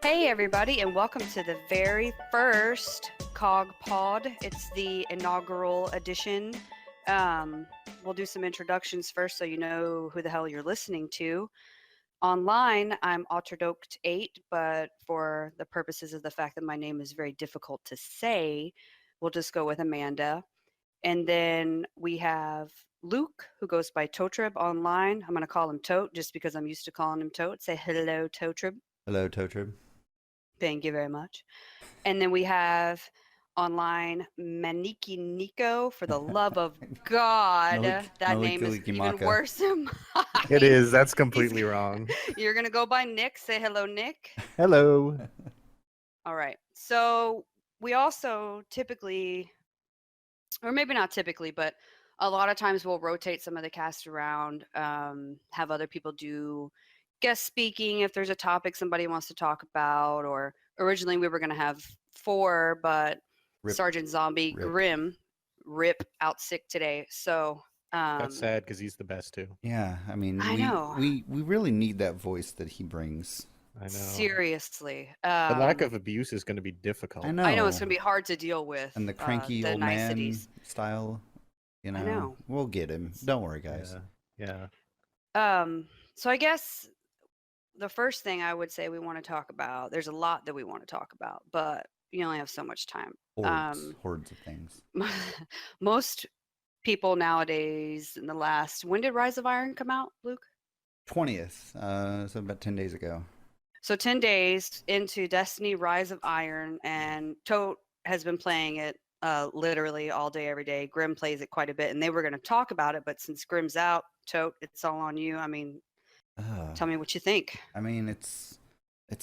Hey, everybody, and welcome to the very first Cog Pod. It's the inaugural edition. Um, we'll do some introductions first so you know who the hell you're listening to. Online, I'm Otterdoked8, but for the purposes of the fact that my name is very difficult to say, we'll just go with Amanda. And then we have Luke, who goes by Totrib online. I'm going to call him Tote just because I'm used to calling him Tote. Say hello, Totrib. Hello, Totrib. Thank you very much. And then we have online Maniki Nico. For the love of God, that name is Maliki even Maka. worse than It mine. is. That's He's, completely wrong. you're going to go by Nick. Say hello, Nick. Hello. All right. So we also typically, or maybe not typically, but a lot of times we'll rotate some of the cast around, have other people do guest speaking if there's a topic somebody wants to talk about, or originally we were going to have four, but Rip. Sergeant Zombie Rip. Grim Rip out sick today. So That's sad because he's the best too. Yeah, I mean, I we know. we we really need that voice that he brings. I know. Seriously. The lack of abuse is going to be I difficult. I know it's know. going to be hard to deal with And the cranky the old man niceties. style, I know. we'll get him. Don't worry, guys. Yeah. So I guess the first thing I would say we want to talk about, there's a lot that we want to talk about, but you only have so much time. Hordes of things. Most people nowadays in the last, when did Rise of Iron come out, Luke? 20th, so about 10 days ago. So 10 days into Destiny Rise of Iron, and Tote has been playing it literally all day, every day. Grim plays it quite a bit, and they were going to talk about it, but since Grim's out, Tote, it's all on you. I mean, tell me what you think. I mean, it's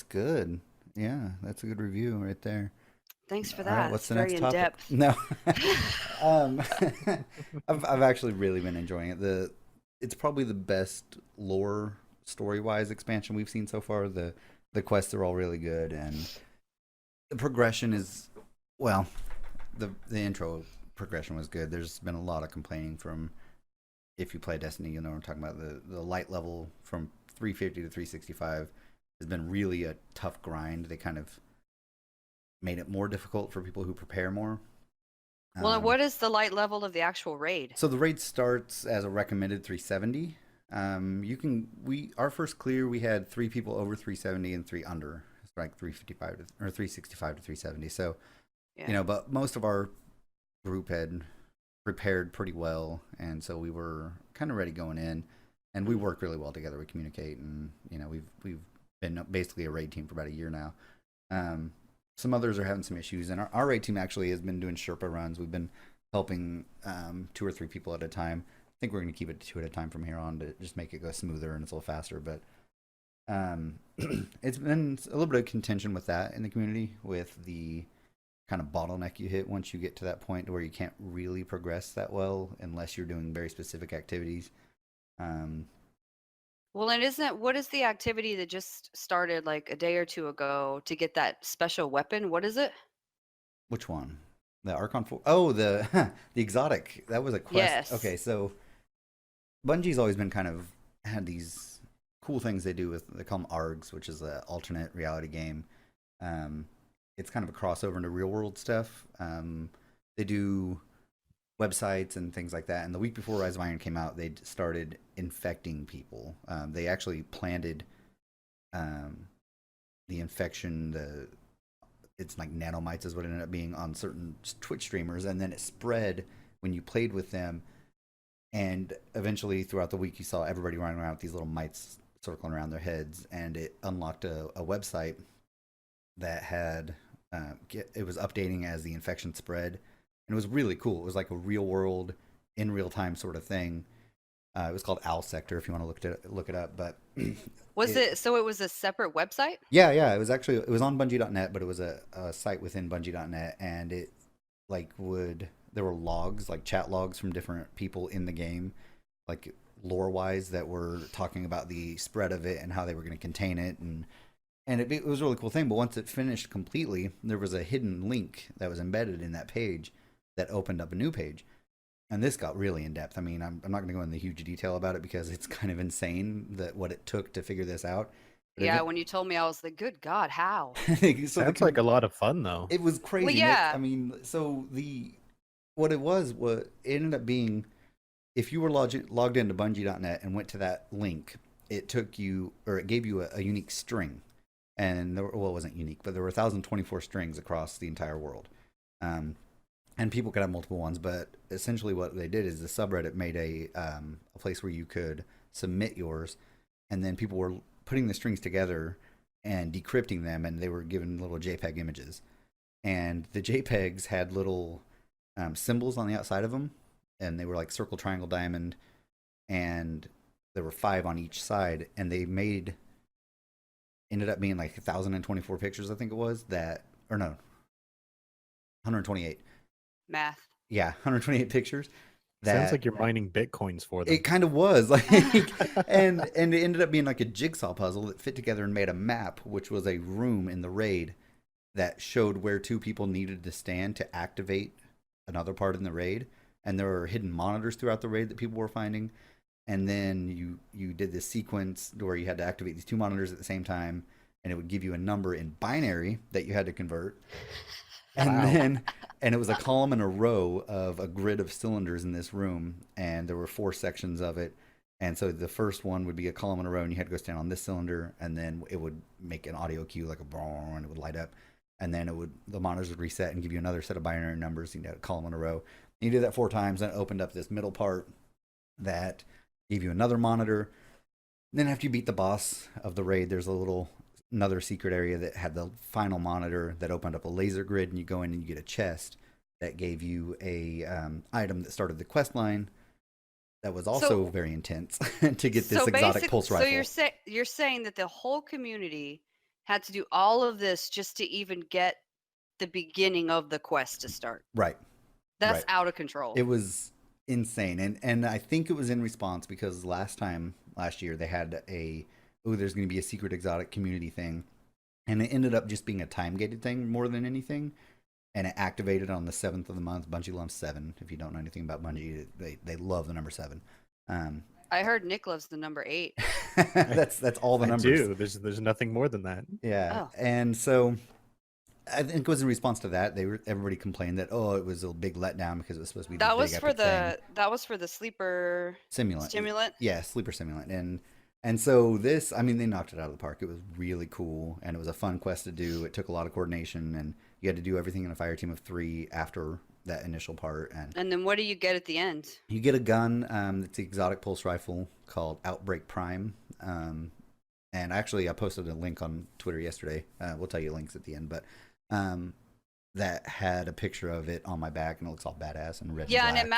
good. Yeah, that's a good review right there. Thanks for All right, that. what's It's the very next in topic? depth. No, um, I've actually really been enjoying it. It's probably the best lore story wise expansion we've seen so far. The quests are all really good, and the progression is well. The intro progression was good. There's been a lot of complaining from if you play Destiny, you know what I'm talking about. The light level from 350 to 365 has been really a tough grind. They kind of made it more difficult for people who prepare more. Well, what is the light level of the actual raid? So the raid starts as a recommended 370. Our first clear we had 3 people over 370 and 3 under. It's like 355 to, or 365 to 370. So Yeah. but most of our group had prepared pretty well, and so we were kind of ready going in, and we work really well together. We communicate, and we've been basically a raid team for about a year now. Some others are having some issues, and our raid team actually has been doing Sherpa runs. We've been helping 2 or 3 people at a time. I think we're going to keep it to 2 at a time from here on to just make it go smoother and it's a little faster. But it's been a little bit of contention with that in the community, with the kind of bottleneck you hit once you get to that point where you can't really progress that well unless you're doing very specific activities. Well, and what is the activity that just started like a day or two ago to get that special weapon? What is it? Which one? The Archon 4? Oh, the the exotic. That was a quest. Yes. Okay, so Bungie's always been kind of had these cool things they do with, they call them ARGs, which is an alternate reality game. It's kind of a crossover into real world stuff. They do websites and things like that. And the week before Rise of Iron came out, they started infecting people. They actually planted the infection. It's like nanomites is what it ended up being on certain Twitch streamers, and then it spread when you played with them. And eventually, throughout the week, you saw everybody running around with these little mites circling around their heads, and it unlocked a website that had it was updating as the infection spread, and it was really cool. It was like a real world, in real time sort of thing. It was called Owl Sector if you want to look it up. But Was it so it was a separate website? yeah, it was on Bungie.net, but it was a site within Bungie.net, and it there were logs, like chat logs from different people in the game, like lore wise, that were talking about the spread of it and how they were going to contain it, and it was a really cool thing. But once it finished completely, there was a hidden link that was embedded in that page that opened up a new page. And this got really in depth. I mean, I'm not going to go into huge detail about it because it's kind of insane that what it took to figure this out. Yeah, when you told me, I was like, "Good God, how?" Sounds like a lot of fun though. It was crazy. yeah. I mean, so what it was it ended up being, if you were logged into Bungie.net and went to that link, it gave you a unique string, and it wasn't unique, but there were 1,024 strings across the entire world, and people could have multiple ones. But essentially, what they did is the subreddit made a place where you could submit yours, and then people were putting the strings together and decrypting them, and they were given little JPEG images, and the JPEGs had little symbols on the outside of them, and they were like circle, triangle, diamond, and there were 5 on each side, and they ended up being like 1,024 pictures, I think it was, 128. Math. Yeah, 128 pictures. Sounds like you're mining bitcoins for them. It kind of was like, and it ended up being like a jigsaw puzzle that fit together and made a map, which was a room in the raid that showed where 2 people needed to stand to activate another part in the raid. And there were hidden monitors throughout the raid that people were finding. And then you did this sequence where you had to activate these 2 monitors at the same time, and it would give you a number in binary that you had to convert. And and it was a column and a row of a grid of cylinders in this room, and there were 4 sections of it. And so the first one would be a column and a row, and you had to go stand on this cylinder, and then it would make an audio cue like a brrrr, and it would light up. And then the monitors would reset and give you another set of binary numbers. You had a column and a row. And you did that 4 times, and it opened up this middle part that gave you another monitor. Then after you beat the boss of the raid, there's another secret area that had the final monitor that opened up a laser grid, and you go in and you get a chest that gave you a item that started the quest line that was also very intense to get this exotic pulse rifle. So you're saying that the whole community had to do all of this just to even get the beginning of the quest to start. Right. That's out of control. It was insane. And I think it was in response because last year they had there's going to be a secret exotic community thing, and it ended up just being a time gated thing more than anything, and it activated on the 7th of the month. Bungie loves 7. If you don't know anything about Bungie, they love the number 7. I heard Nick loves the number 8. that's all the numbers. I do. There's nothing more than that. Yeah. Oh. And so I think it was in response to that everybody complained that it was a big letdown because it was supposed to be that was for the sleeper stimulant. Yeah, sleeper stimulant. And so this, I mean, they knocked it out of the park. It was really cool, and it was a fun quest to do. It took a lot of coordination, and you had to do everything in a fire team of 3 after that initial part. And then what do you get at the end? You get a gun. It's the exotic pulse rifle called Outbreak Prime. And actually, I posted a link on Twitter yesterday. We'll tell you links at the end, but that had a picture of it on my back, and it looks all badass and red. Yeah, and black, and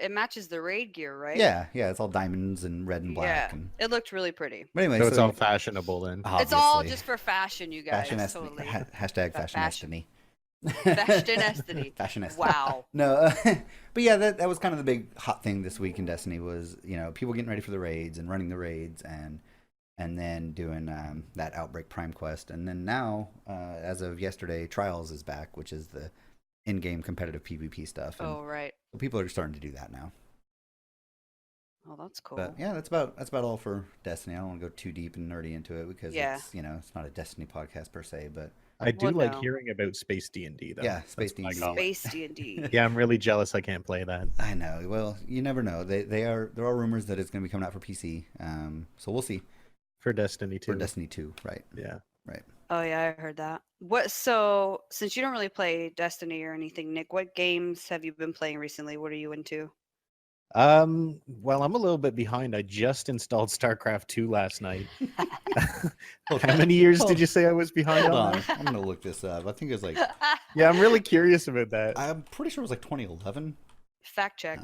it matches the raid gear, right? Yeah, it's all diamonds and red and black. Yeah, it looked really pretty. But anyway, so it's all fashionable then. Obviously. It's all just for fashion, you guys. Totally. Hashtag fashionestiny. Fashionestiny. Wow. No, but yeah, that was kind of the big hot thing this week in Destiny was, people getting ready for the raids and running the raids and then doing that Outbreak Prime quest. And then now, as of yesterday, Trials is back, which is the in-game competitive PvP stuff. And right. So people are starting to do that now. Oh, that's cool. But yeah, that's about all for Destiny. I don't want to go too deep and nerdy into it because it's it's not a Destiny podcast per se, but I do like hearing about Space D&D though. Yeah, Space D&D. Space D&D. Yeah, I'm really jealous I can't play that. I know. Well, you never know. There are rumors that it's going to be coming out for PC. So we'll see. For Destiny 2. For Destiny 2, right. Yeah. Right. Oh yeah, I heard that. So since you don't really play Destiny or anything, Nick, what games have you been playing recently? What are you into? Well, I'm a little bit behind. I just installed StarCraft 2 last night. How many years did you say I was behind Hold on on. that? I'm going to look this up. I think it was Yeah, I'm really curious about that. I'm pretty sure it was 2011. Fact check.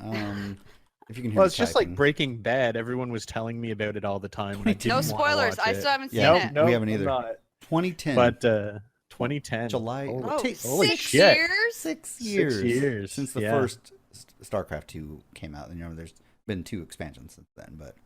If you can hear Well, me it's just typing. like Breaking Bad. Everyone was telling me about it all the time. And I didn't No wanna spoilers. watch I it. still haven't seen Yeah, it. No, we haven't I'm either. not. 2010. But 2010. July. Holy, Holy 6 shit. years? 6 years. 6 years. Since the first StarCraft 2 came out. And there's been 2 expansions since then, but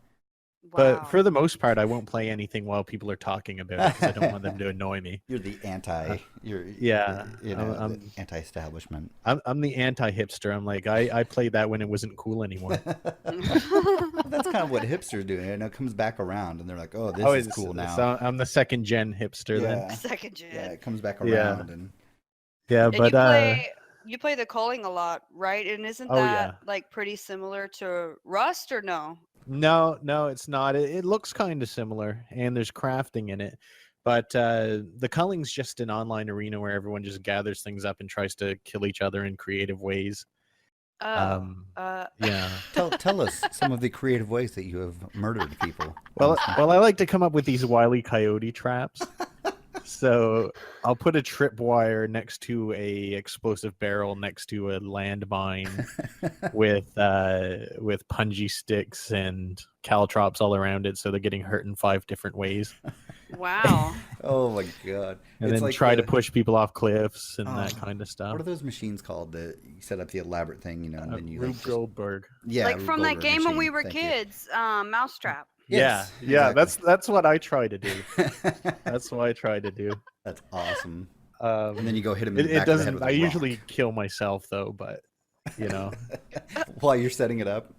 But Wow. for the most part, I won't play anything while people are talking about it because I don't want them to annoy me. You're the Uh, anti. You're yeah, you I'm, know the I'm anti-establishment. I'm the anti-hipster. I'm like I played that when it wasn't cool anymore. That's kind of what hipsters do. And it comes back around, and they're like, "Oh, this Oh, is cool now." so I'm the second gen hipster then. Yeah, Second yeah. gen. It comes back Yeah, around, and yeah, And but you play the culling a lot, right? And isn't oh that yeah. like pretty similar to Rust or no? No, it's not. It looks kind of similar, and there's crafting in it. But the Culling's just an online arena where everyone just gathers things up and tries to kill each other in creative ways. Oh. Um, yeah. tell us some of the creative ways that you have murdered people. Well, I like to come up with these wily coyote traps. So I'll put a tripwire next to a explosive barrel next to a landmine with punji sticks and caltrops all around it, so they're getting hurt in 5 different ways. Wow. Oh my god! And It's then like try to the push people off cliffs and oh, that kind of stuff. what are those machines called that you set up the elaborate thing, and then you like Rube Goldberg. yeah, Like Rube from that Goldberg game when we machine. were Thank you. kids, Mousetrap. Yes, Yeah, exactly. that's what I try to do. That's what I try to do. That's awesome. And then you go hit him in the It back of the head doesn't. with a I rock. usually kill myself though, but you know. While you're setting it up.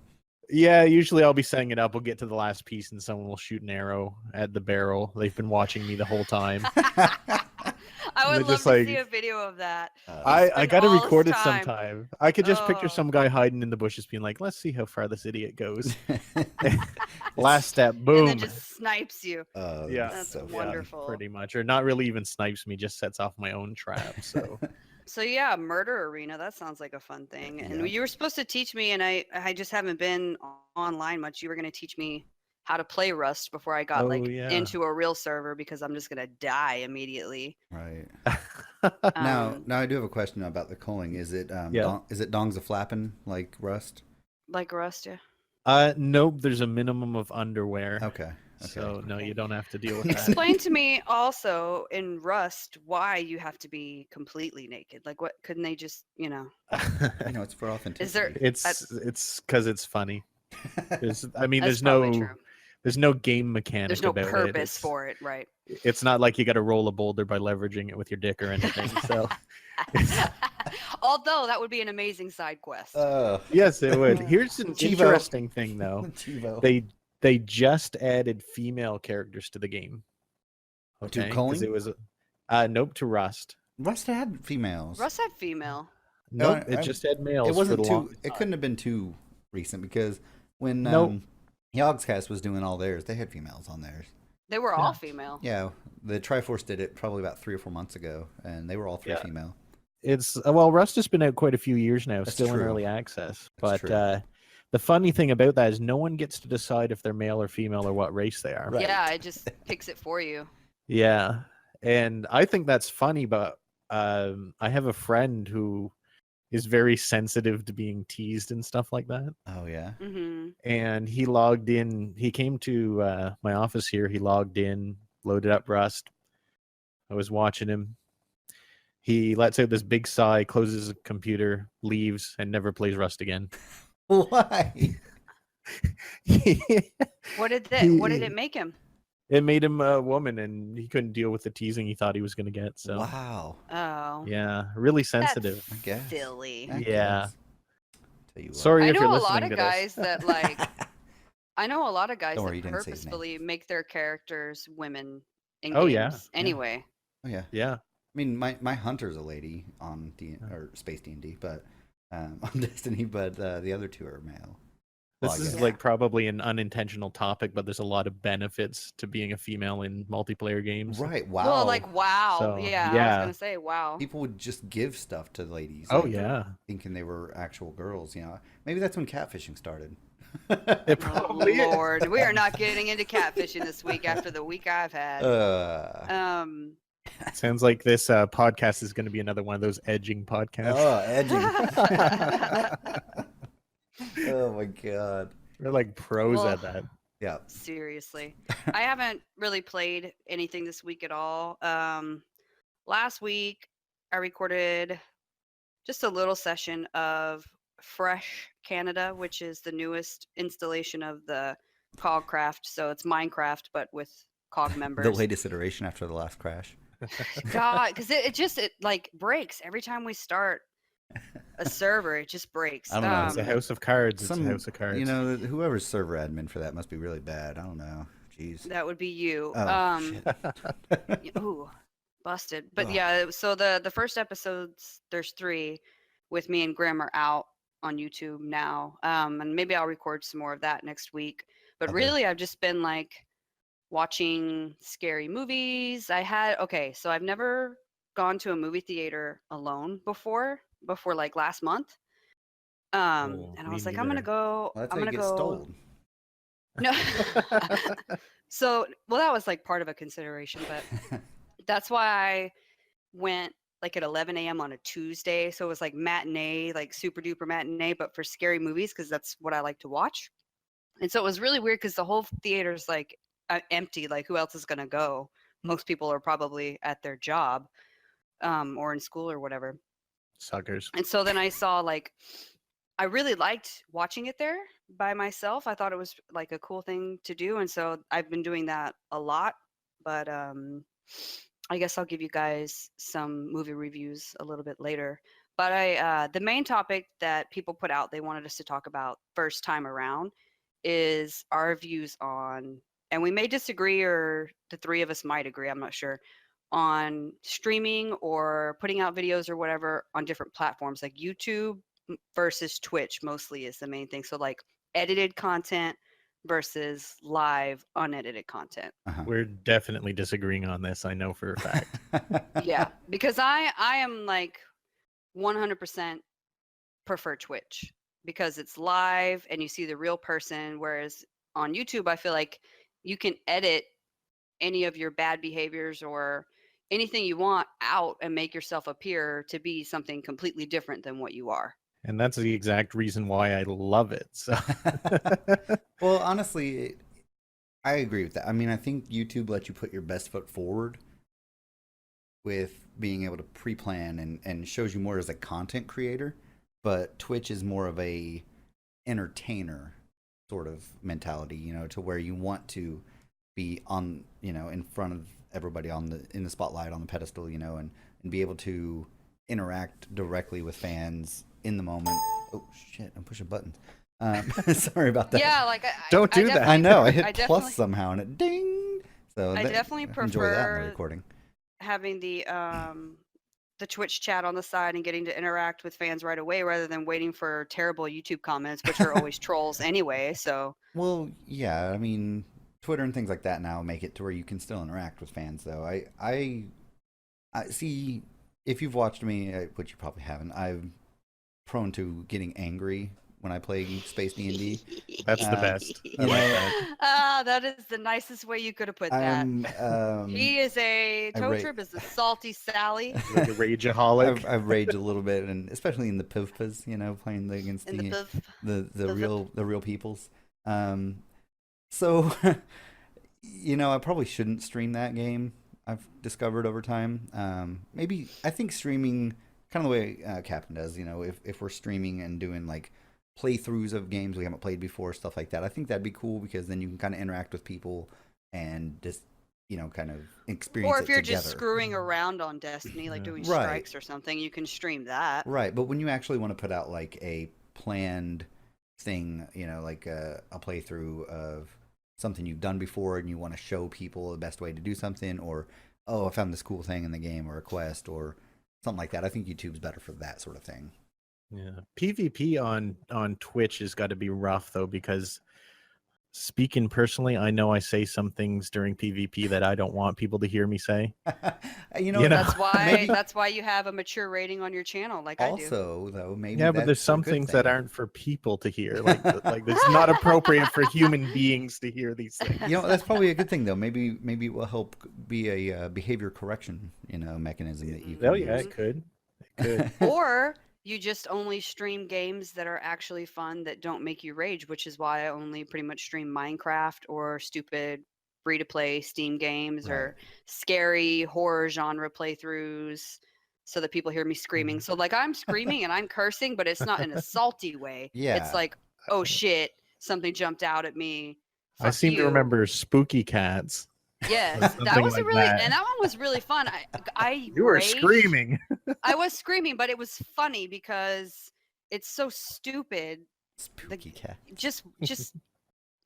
Yeah, usually I'll be setting it up. We'll get to the last piece, and someone will shoot an arrow at the barrel. They've been watching me the whole time. I They're would love just to see like- a video of that. I spend got to all his record it time. sometime. I could just picture Oh. some guy hiding in the bushes, being like, "Let's see how far this idiot goes." Last step, And boom. then just snipes you. Yeah, That's so wonderful. pretty much, or not really even snipes me, just sets off my own trap. So So yeah, murder arena. That sounds like a fun thing. And Yeah. you were supposed to teach me, and I just haven't been online much. You were going to teach me how to play Rust before I got Oh, like yeah. into a real server because I'm just going to die immediately. Right. Um, Now I do have a question about the culling. Is it Yeah. is it dongs a flapping like Rust? like Rust, yeah. Nope. There's a minimum of underwear. Okay. So no, you don't have to deal with that. Explain to me also in Rust why you have to be completely naked. Like, what couldn't they just, You know, it's for authenticity. Is there- it's because it's funny. I mean, That's there's probably no true. there's no game mechanic. There's no about purpose it. for it, right? It's not like you got to roll a boulder by leveraging it with your dick or anything. So Although that would be an amazing side quest. yes, it would. Here's an Chivo. interesting thing, though. Chivo. They just added female characters to the game. To Okay, culling? it was nope to Rust. Rust had females. Russ had female. No, Nope, it just had males. It wasn't for the too. longest It time. couldn't have been too recent because when Nope. Yogscast was doing all theirs, they had females on theirs. They were all female. Yeah, the Triforce did it probably about 3 or 4 months ago, and they were all 3 Yeah. female. It's well, Rust has been out quite a few years now, That's still in true. early access. That's But true. the funny thing about that is no one gets to decide if they're male or female or what race they are. Right. Yeah, it just picks it for you. Yeah, and I think that's funny. But I have a friend who is very sensitive to being teased and stuff like that. Oh yeah. Hmm. And he logged in. He came to my office here. He logged in, loaded up Rust. I was watching him. He lets out this big sigh, closes his computer, leaves, and never plays Rust again. Why? What did it make him? It made him a woman, and he couldn't deal with the teasing he thought he was going to get. So Wow. Oh, yeah, really sensitive. I guess. silly. I Yeah. guess. Tell you what. Sorry I if you're know a listening lot of to guys this. that like. I know a lot of guys Don't worry, that you didn't say his name. purposefully make their characters women in Oh, games. yeah. Anyway, Oh yeah. Yeah. I mean, my hunter's a lady on or Space D&D, but on Destiny, but the other 2 are male. Well, This I is guess. like probably an unintentional topic, but there's a lot of benefits to being a female in multiplayer games. Right. Wow. well, like wow, So, yeah, I was yeah. gonna say wow. People would just give stuff to ladies. Oh like, yeah. thinking they were actual girls. You know, maybe that's when catfishing started. It Oh, probably is. Lord, we are not getting into catfishing this week after the week I've had. Um, Sounds like this podcast is going to be another one of those edging podcasts. edging. Oh my god. We're like pros Well, at that. Yeah. seriously, I haven't really played anything this week at all. Last week I recorded just a little session of Fresh Canada, which is the newest installation of the Cogcraft, so it's Minecraft but with Cog The members. latest iteration after the last crash. God, because it like breaks every time we start a server. It just breaks. I don't know. It's a house of cards. It's a Some, house of cards. you know, whoever's server admin for that must be really bad. I don't know. Jeez. That would be you. Oh, shit. Ooh, busted. But Ugh. yeah, so the first episodes, there's 3, with me and Graham are out on YouTube now. And maybe I'll record some more of that next week. But Okay. really, I've just been like watching scary movies. So I've never gone to a movie theater alone before like last month. Oh, And I me was like, I'm gonna neither. go. Well, that's I'm how you gonna get go. stole. No. So, well, that was like part of a consideration, but that's why I went like at 11 a.m. on a Tuesday. So it was like matinee, like super duper matinee, but for scary movies, because that's what I like to watch. And so it was really weird because the whole theater's like empty. Like, who else is going to go? Most people are probably at their job or in school or whatever. Suckers. And so then I saw like, I really liked watching it there by myself. I thought it was like a cool thing to do. And so I've been doing that a lot. But I guess I'll give you guys some movie reviews a little bit later. But the main topic that people put out, they wanted us to talk about first time around, is our views on, and we may disagree, or the 3 of us might agree, I'm not sure, on streaming or putting out videos or whatever on different platforms like YouTube versus Twitch mostly is the main thing. So like edited content versus live unedited content. Uh-huh. We're definitely disagreeing on this. I know for a fact. Yeah, because I am like 100% prefer Twitch because it's live and you see the real person, whereas on YouTube I feel like you can edit any of your bad behaviors or anything you want out and make yourself appear to be something completely different than what you are. And that's the exact reason why I love it. So Well, honestly, I agree with that. I mean, I think YouTube lets you put your best foot forward with being able to pre-plan and shows you more as a content creator, but Twitch is more of a entertainer sort of mentality, you know, to where you want to be on, you know, in front of everybody in the spotlight, on the pedestal, you know, and be able to interact directly with fans in the moment. Oh shit, I'm pushing buttons. Sorry about that. Yeah, like Don't do that. I know I hit I plus definitely- somehow and it ding. So I definitely enjoy that in the prefer recording. having the Twitch chat on the side and getting to interact with fans right away rather than waiting for terrible YouTube comments, which are always trolls anyway. So Well, yeah, I mean, Twitter and things like that now make it to where you can still interact with fans, though. I see, if you've watched me, which you probably haven't, I'm prone to getting angry when I play Space D&D. that's the best. I you like know, that. Ah, that is the nicest way you could have put that. He is I ra- Totrib is a salty Sally Like a rageaholic. I've raged a little bit, and especially in the PvPs, you know, playing against in the buff. the Pivot. real peoples. So, you know, I probably shouldn't stream that game. I've discovered over time. Maybe I think streaming, kind of the way Captain does. You know, if we're streaming and doing like playthroughs of games we haven't played before, stuff like that. I think that'd be cool because then you can kind of interact with people and just, you know, kind of experience Or it if you're together. just screwing around on Destiny, like Yeah. doing Right. strikes or something, you can stream that. Right, but when you actually want to put out like a planned thing, you know, like a playthrough of something you've done before and you want to show people the best way to do something, or, oh, I found this cool thing in the game, or a quest, or something like that. I think YouTube's better for that sort of thing. Yeah. PvP on Twitch has got to be rough though, because speaking personally, I know I say some things during PvP that I don't want people to hear me say. You know, You know, That's why you have a mature rating on your channel, like I do. also, though, maybe Yeah, but there's that's a some good things that thing. aren't for people to hear. Like it's not appropriate for human beings to hear these things. You know, that's probably a good thing, though. Maybe it will help be a behavior correction, you know, mechanism that you can Oh yeah, use. it could. It could. Or you just only stream games that are actually fun that don't make you rage, which is why I only pretty much stream Minecraft or stupid free to play Steam games or scary horror genre playthroughs so that people hear me screaming. So like I'm screaming and I'm cursing, but it's not in a salty way. Yeah. It's like, oh shit, something jumped out at me I seem to you. remember Spooky Cats. Yes, or that something was a like really that. and that one was really fun. I You were raged. screaming. I was screaming, but it was funny because it's so stupid. Spooky cat. Just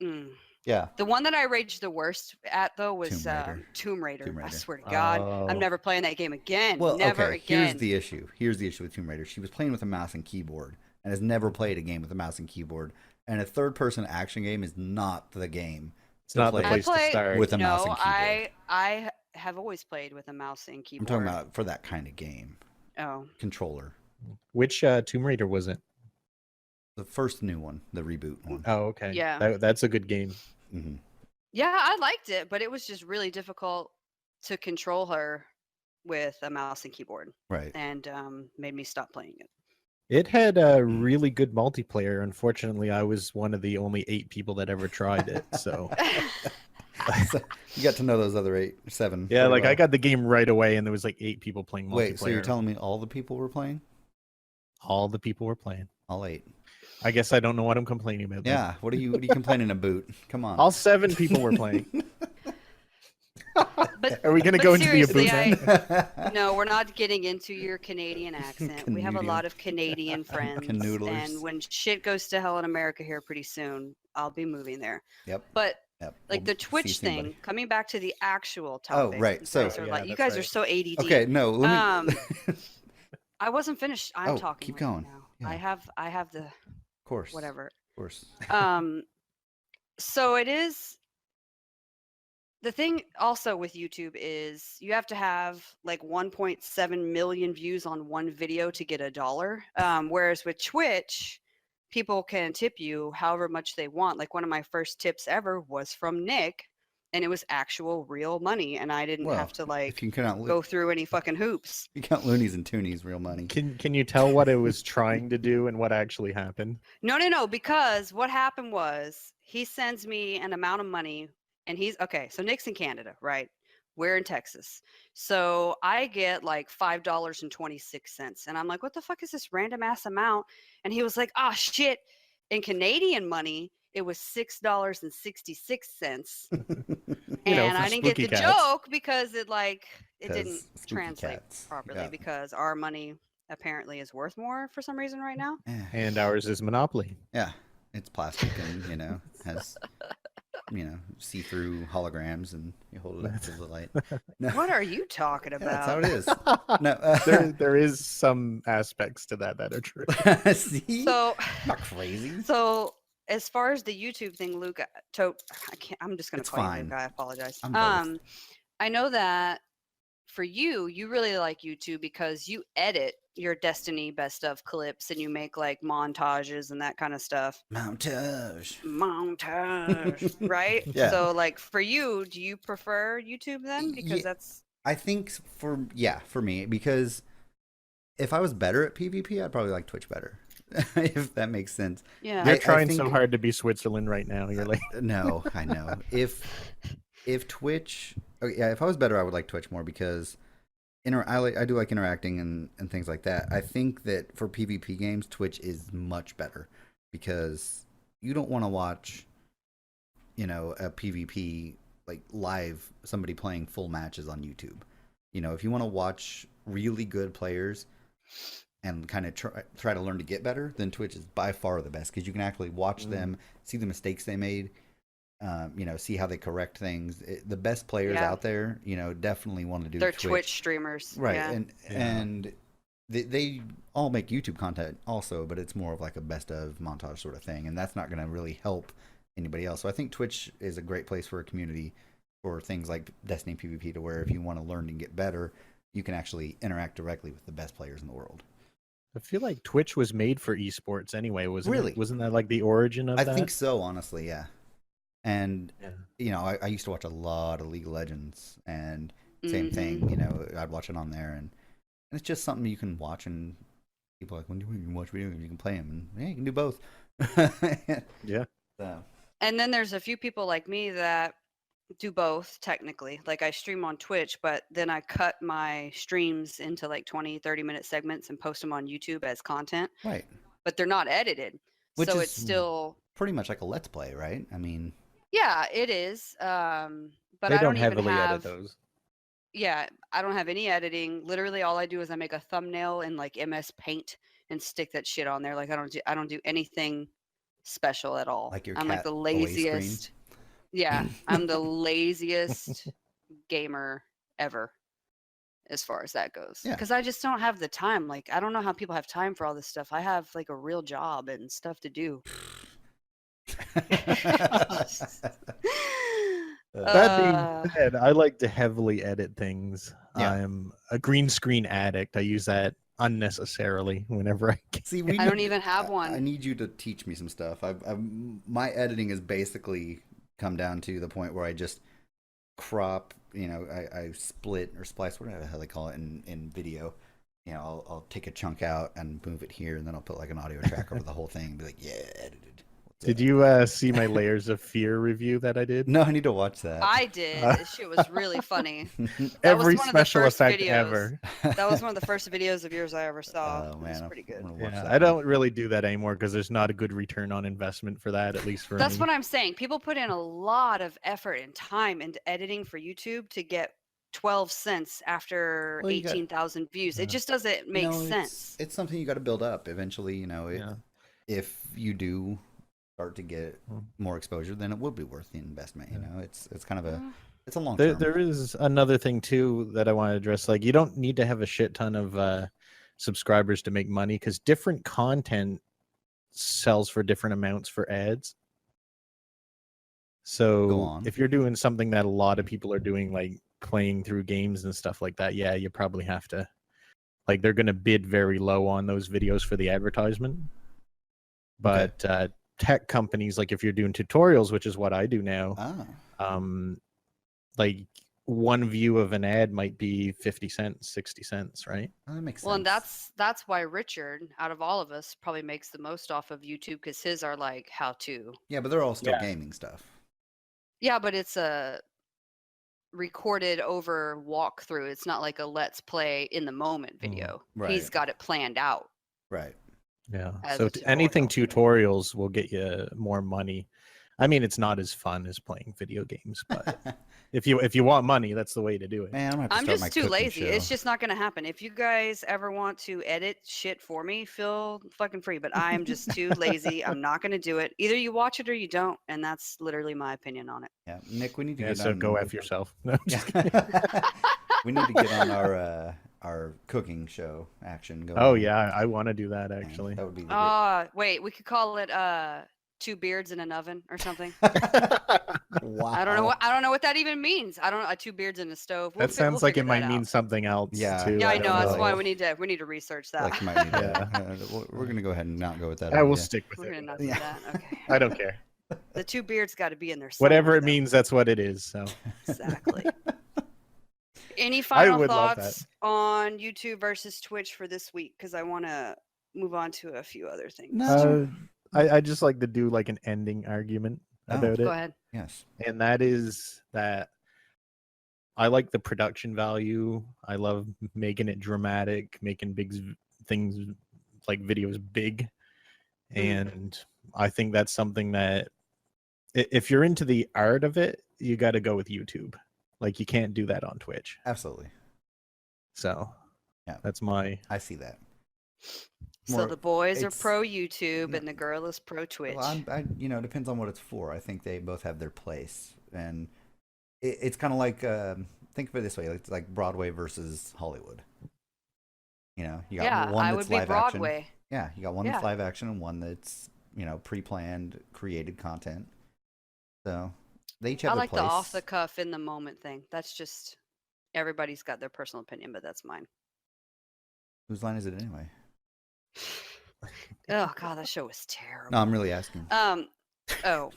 mm. Yeah. The one that I raged the worst at though was Tomb Raider. Tomb Raider. Tomb I Raider. swear to God, I'm Oh. never playing that game again. Well, Never okay. again. Here's the issue. Here's the issue with Tomb Raider. She was playing with a mouse and keyboard and has never played a game with a mouse and keyboard. And a third-person action game is not the game. It's not the play place to start. with a no, mouse and keyboard. I have always played with a mouse and I'm keyboard. talking about for that kind of game. Oh, Controller. Which Tomb Raider was it? The first new one, the reboot one. Oh, okay. Yeah. That's a good game. Mm-hmm. yeah, I liked it, but it was just really difficult to control her with a mouse and keyboard, Right. and made me stop playing it. It had a really good multiplayer. Unfortunately, I was one of the only 8 people that ever tried it. So So you got to know those other 7. yeah, pretty like I well. got the game right away, and there was like 8 people playing multiplayer. Wait, so you're telling me all the people were playing? all the people were playing? All 8. I guess I don't know what I'm complaining about. then. Yeah. What are you complaining about? Come on. All 7 people were playing. But Are we going to but go into the seriously, Abusa? no, we're not getting into your Canadian accent. We have a Canadian. lot of Canadian friends, Canoodlers. and when shit goes to hell in America here pretty soon, I'll be moving there. Yep. But Yep. like We'll the see Twitch somebody. thing, coming back to the actual Oh, topic. right, You so- guys are, Yeah, like, you that's guys are right. so ADD. Okay. No. Let me. I wasn't finished. I'm Oh, talking. keep right going. Now. Yeah. I have the Of course. whatever. Of course. So it is. The thing also with YouTube is you have to have like 1.7 million views on one video to get $1. Whereas with Twitch, people can tip you however much they want. Like one of my first tips ever was from Nick, and it was actual real money, and I didn't Well, have to like if you count, go through any fucking hoops. you count loonies and toonies, real money. Can you tell what it was trying to do and what actually happened? No, because what happened was he sends me an amount of money, and he's okay. So Nick's in Canada, right? We're in Texas. So I get like $5.26. And I'm like, what the fuck is this random ass amount? And he was like, ah, shit. In Canadian money, it was $6.66. You know, And for I didn't get the Spooky Cats. joke because it 'Cause didn't Spooky translate Cats. properly, Yeah. because our money apparently is worth more for some reason right now. Eh, And ours is Monopoly. yeah, it's plastic and has see-through holograms, and you hold it up to the light. No, What are you talking yeah, about? that's how it is. No, there is some aspects to that are true. see, So not crazy. So as far as the YouTube thing, Luke, I can't. I'm just gonna It's call you fine. Luke. I apologize. I'm both. I know that for you, you really like YouTube because you edit your Destiny best of clips and you make like montages and that kind of stuff. Montage. Montage, right? Yeah. So like for you, do you prefer YouTube then? Because Ye- that's I think for me, because if I was better at PvP, I'd probably like Twitch better. If that makes sense. yeah. You're I trying so think- hard to be Switzerland right now. You're like, No, I know. If Twitch, if I was better, I would like Twitch more because I do like interacting and things like that. I think that for PvP games, Twitch is much better because you don't want to watch, a PvP like live, somebody playing full matches on YouTube. If you want to watch really good players and kind of try to learn to get better, then Twitch is by far the best because you can actually watch them, see the mistakes they made, see how they correct things. The best players Yeah. out there, definitely want to do They're Twitch streamers. right? Yeah. And they all make YouTube content also, but it's more of like a best of montage sort of thing, and that's not going to really help anybody else. So I think Twitch is a great place for a community for things like Destiny PvP, to where if you want to learn and get better, you can actually interact directly with the best players in the world. I feel like Twitch was made for esports anyway. Really? Wasn't that like the origin of I that? think so, honestly, yeah. And Yeah. I used to watch a lot of League of Legends, and same thing. I'd watch it on there, and it's just something you can watch, and people are like, when do you watch video games? You can play them, and yeah, you can do both. Yeah. So, And then there's a few people like me that do both technically. Like I stream on Twitch, but then I cut my streams into like 20-30 minute segments and post them on YouTube as content, right. but they're not edited. Which So is it's still pretty much like a Let's Play, right? I mean, Yeah, it is. But They I don't don't even heavily edit have. those. Yeah, I don't have any editing. Literally, all I do is I make a thumbnail in like MS Paint and stick that shit on there. Like I don't do anything special at all. Like your I'm like cat the away screen. laziest. Yeah, I'm the laziest gamer ever as far as that goes. Yeah. Because I just don't have the time. Like I don't know how people have time for all this stuff. I have like a real job and stuff to do. That being uh, said, I like to heavily edit things. Yeah. I'm a green screen addict. I use that unnecessarily whenever I can. See, we I don't need. even have I one. need you to teach me some stuff. My editing has basically come down to the point where I just crop. I split or splice, whatever the hell they call it in video. I'll take a chunk out and move it here, and then I'll put like an audio track over the whole thing and be like, yeah, edited. Did you see my Layers of Fear review that I did? No, I need to watch that. I did. This shit was really funny. That Every was one of the special first effect videos. ever. That was one of the first videos of yours I ever saw. Oh It was man, pretty I'm good. gonna watch Yeah, that I one. don't really do that anymore because there's not a good return on investment for that, at least for That's me. what I'm saying. People put in a lot of effort and time into editing for YouTube to get 12 cents after Well, you got- 18,000 views. It Yeah. just doesn't make sense. It's something you got to build up eventually. Yeah. If you do start to get Mm. more exposure, then it will be worth the investment. Yeah. It's kind of a Mm. it's a long There, term. there is another thing too that I want to address. Like, you don't need to have a shit ton of subscribers to make money because different content sells for different amounts for ads. Go So on. if you're doing something that a lot of people are doing, like playing through games and stuff like that, yeah, you probably have to. Like, they're going to bid very low on those videos for the advertisement. But tech companies, like if you're doing tutorials, which is what I do now, Ah, like one view of an ad might be 50 cents, 60 cents, right? that makes Well, and sense. that's why Richard, out of all of us, probably makes the most off of YouTube because his are like how to. Yeah, but they're all still Yeah. gaming stuff. Yeah, but it's a recorded over walkthrough. It's not like a let's play in the moment video. He's Right. got it planned out. Right. Yeah. As So a anything tutorial. tutorials will get you more money. I mean, it's not as fun as playing video games, but if you want money, that's the way to do it. Man, I'm gonna have to I'm start my just too cooking lazy. It's show. just not going to happen. If you guys ever want to edit shit for me, feel fucking free. But I am just too lazy. I'm not going to do it. Either you watch it or you don't, and that's literally my opinion on it. Yeah, Nick, we need to Yeah, get so on. go F yourself. No, I'm just Yeah. kidding. We need to get on our cooking show action going. Oh on. yeah, I want to do that Yeah, actually. that would be the Wait, we could call it two beards in an oven or something. wow. I don't know what that even means. I don't know. Two beards in a stove. That sounds we'll like it figure might that mean out. something else Yeah. too. Yeah, I I know. don't That's know. why we need to research that. Like you might need to. Yeah. We're gonna go ahead and not go with that. I will idea. stick with We're it. gonna not do Yeah. that. Okay. I don't care. The two beards got to be in there. Whatever somewhere, it though. means, that's what it is. So Exactly. Any final would love thoughts on YouTube versus Twitch for this week? Because I want to move on to a few other things. No. I just like to do like an ending argument Oh. about Go it, ahead. Yes. and that is that I like the production value. I love making it dramatic, making things like videos big, and I think that's something that if you're into the art of it, you got to go with YouTube. Like, you can't do that on Twitch. Absolutely. So Yeah. that's my I see that. So More- the boys are it's- pro YouTube no. and the girl is pro Twitch. Well, it depends on what it's for. I think they both have their place, and it's kind of like think of it this way: it's like Broadway versus Hollywood. You got yeah, one I that's would be live Broadway. action. Yeah, you got one Yeah. that's live action and one that's pre-planned, created content. So they each have I their like place. the off the cuff in the moment thing. That's just everybody's got their personal opinion, but that's mine. Whose line is it anyway? Oh god, that show was terrible. No, I'm really asking. Oh.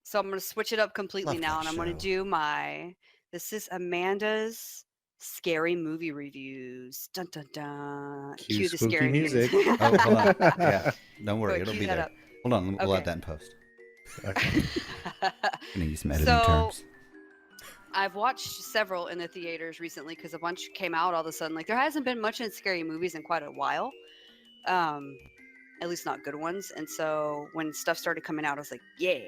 So I'm gonna switch it up completely Love now, that and I'm gonna show. do this is Amanda's scary movie reviews. Dun dun dun. Cue the spooky scary music. music. Oh, hold on. Yeah, don't worry, Go, it'll cue be that there. up. Hold on, we'll Okay. add that in post. Okay. I'm gonna use some editing So terms. I've watched several in the theaters recently because a bunch came out all of a sudden. Like there hasn't been much in scary movies in quite a while. And at least not good ones. And so when stuff started coming out, I was like, yeah.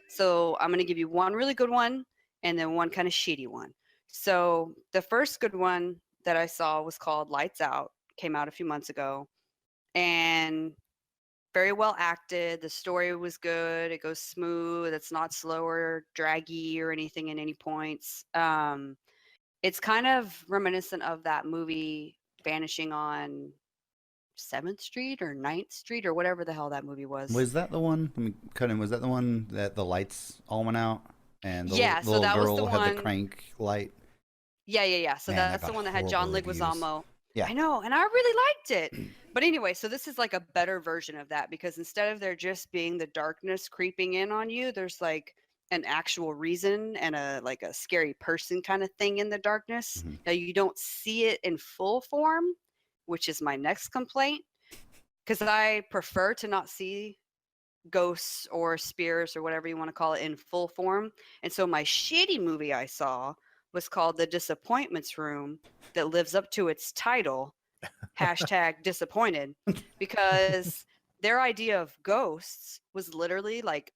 So I'm going to give you one really good one and then one kind of shitty one. So the first good one that I saw was called Lights Out, came out a few months ago, and very well acted. The story was good. It goes smooth. It's not slow or draggy or anything at any points. It's kind of reminiscent of that movie Vanishing on 7th Street or 9th Street or whatever the hell that movie was. Was that the one? I mean, was that the one that the lights all went out and the Yeah, so little that was the girl had the one. crank light? Yeah. So Man, that that's the got one that had John horrible reviews. Leguizamo. Yeah. I know, and I really liked it. But anyway, so this is like a better version of that because instead of there just being the darkness creeping in on you, there's like an actual reason and a like a scary person kind of thing in the darkness. Mhm. Now you don't see it in full form, which is my next complaint, because I prefer to not see ghosts or spirits or whatever you want to call it in full form. And so my shitty movie I saw was called The Disappointments Room, that lives up to its title, hashtag disappointed, because their idea of ghosts was literally like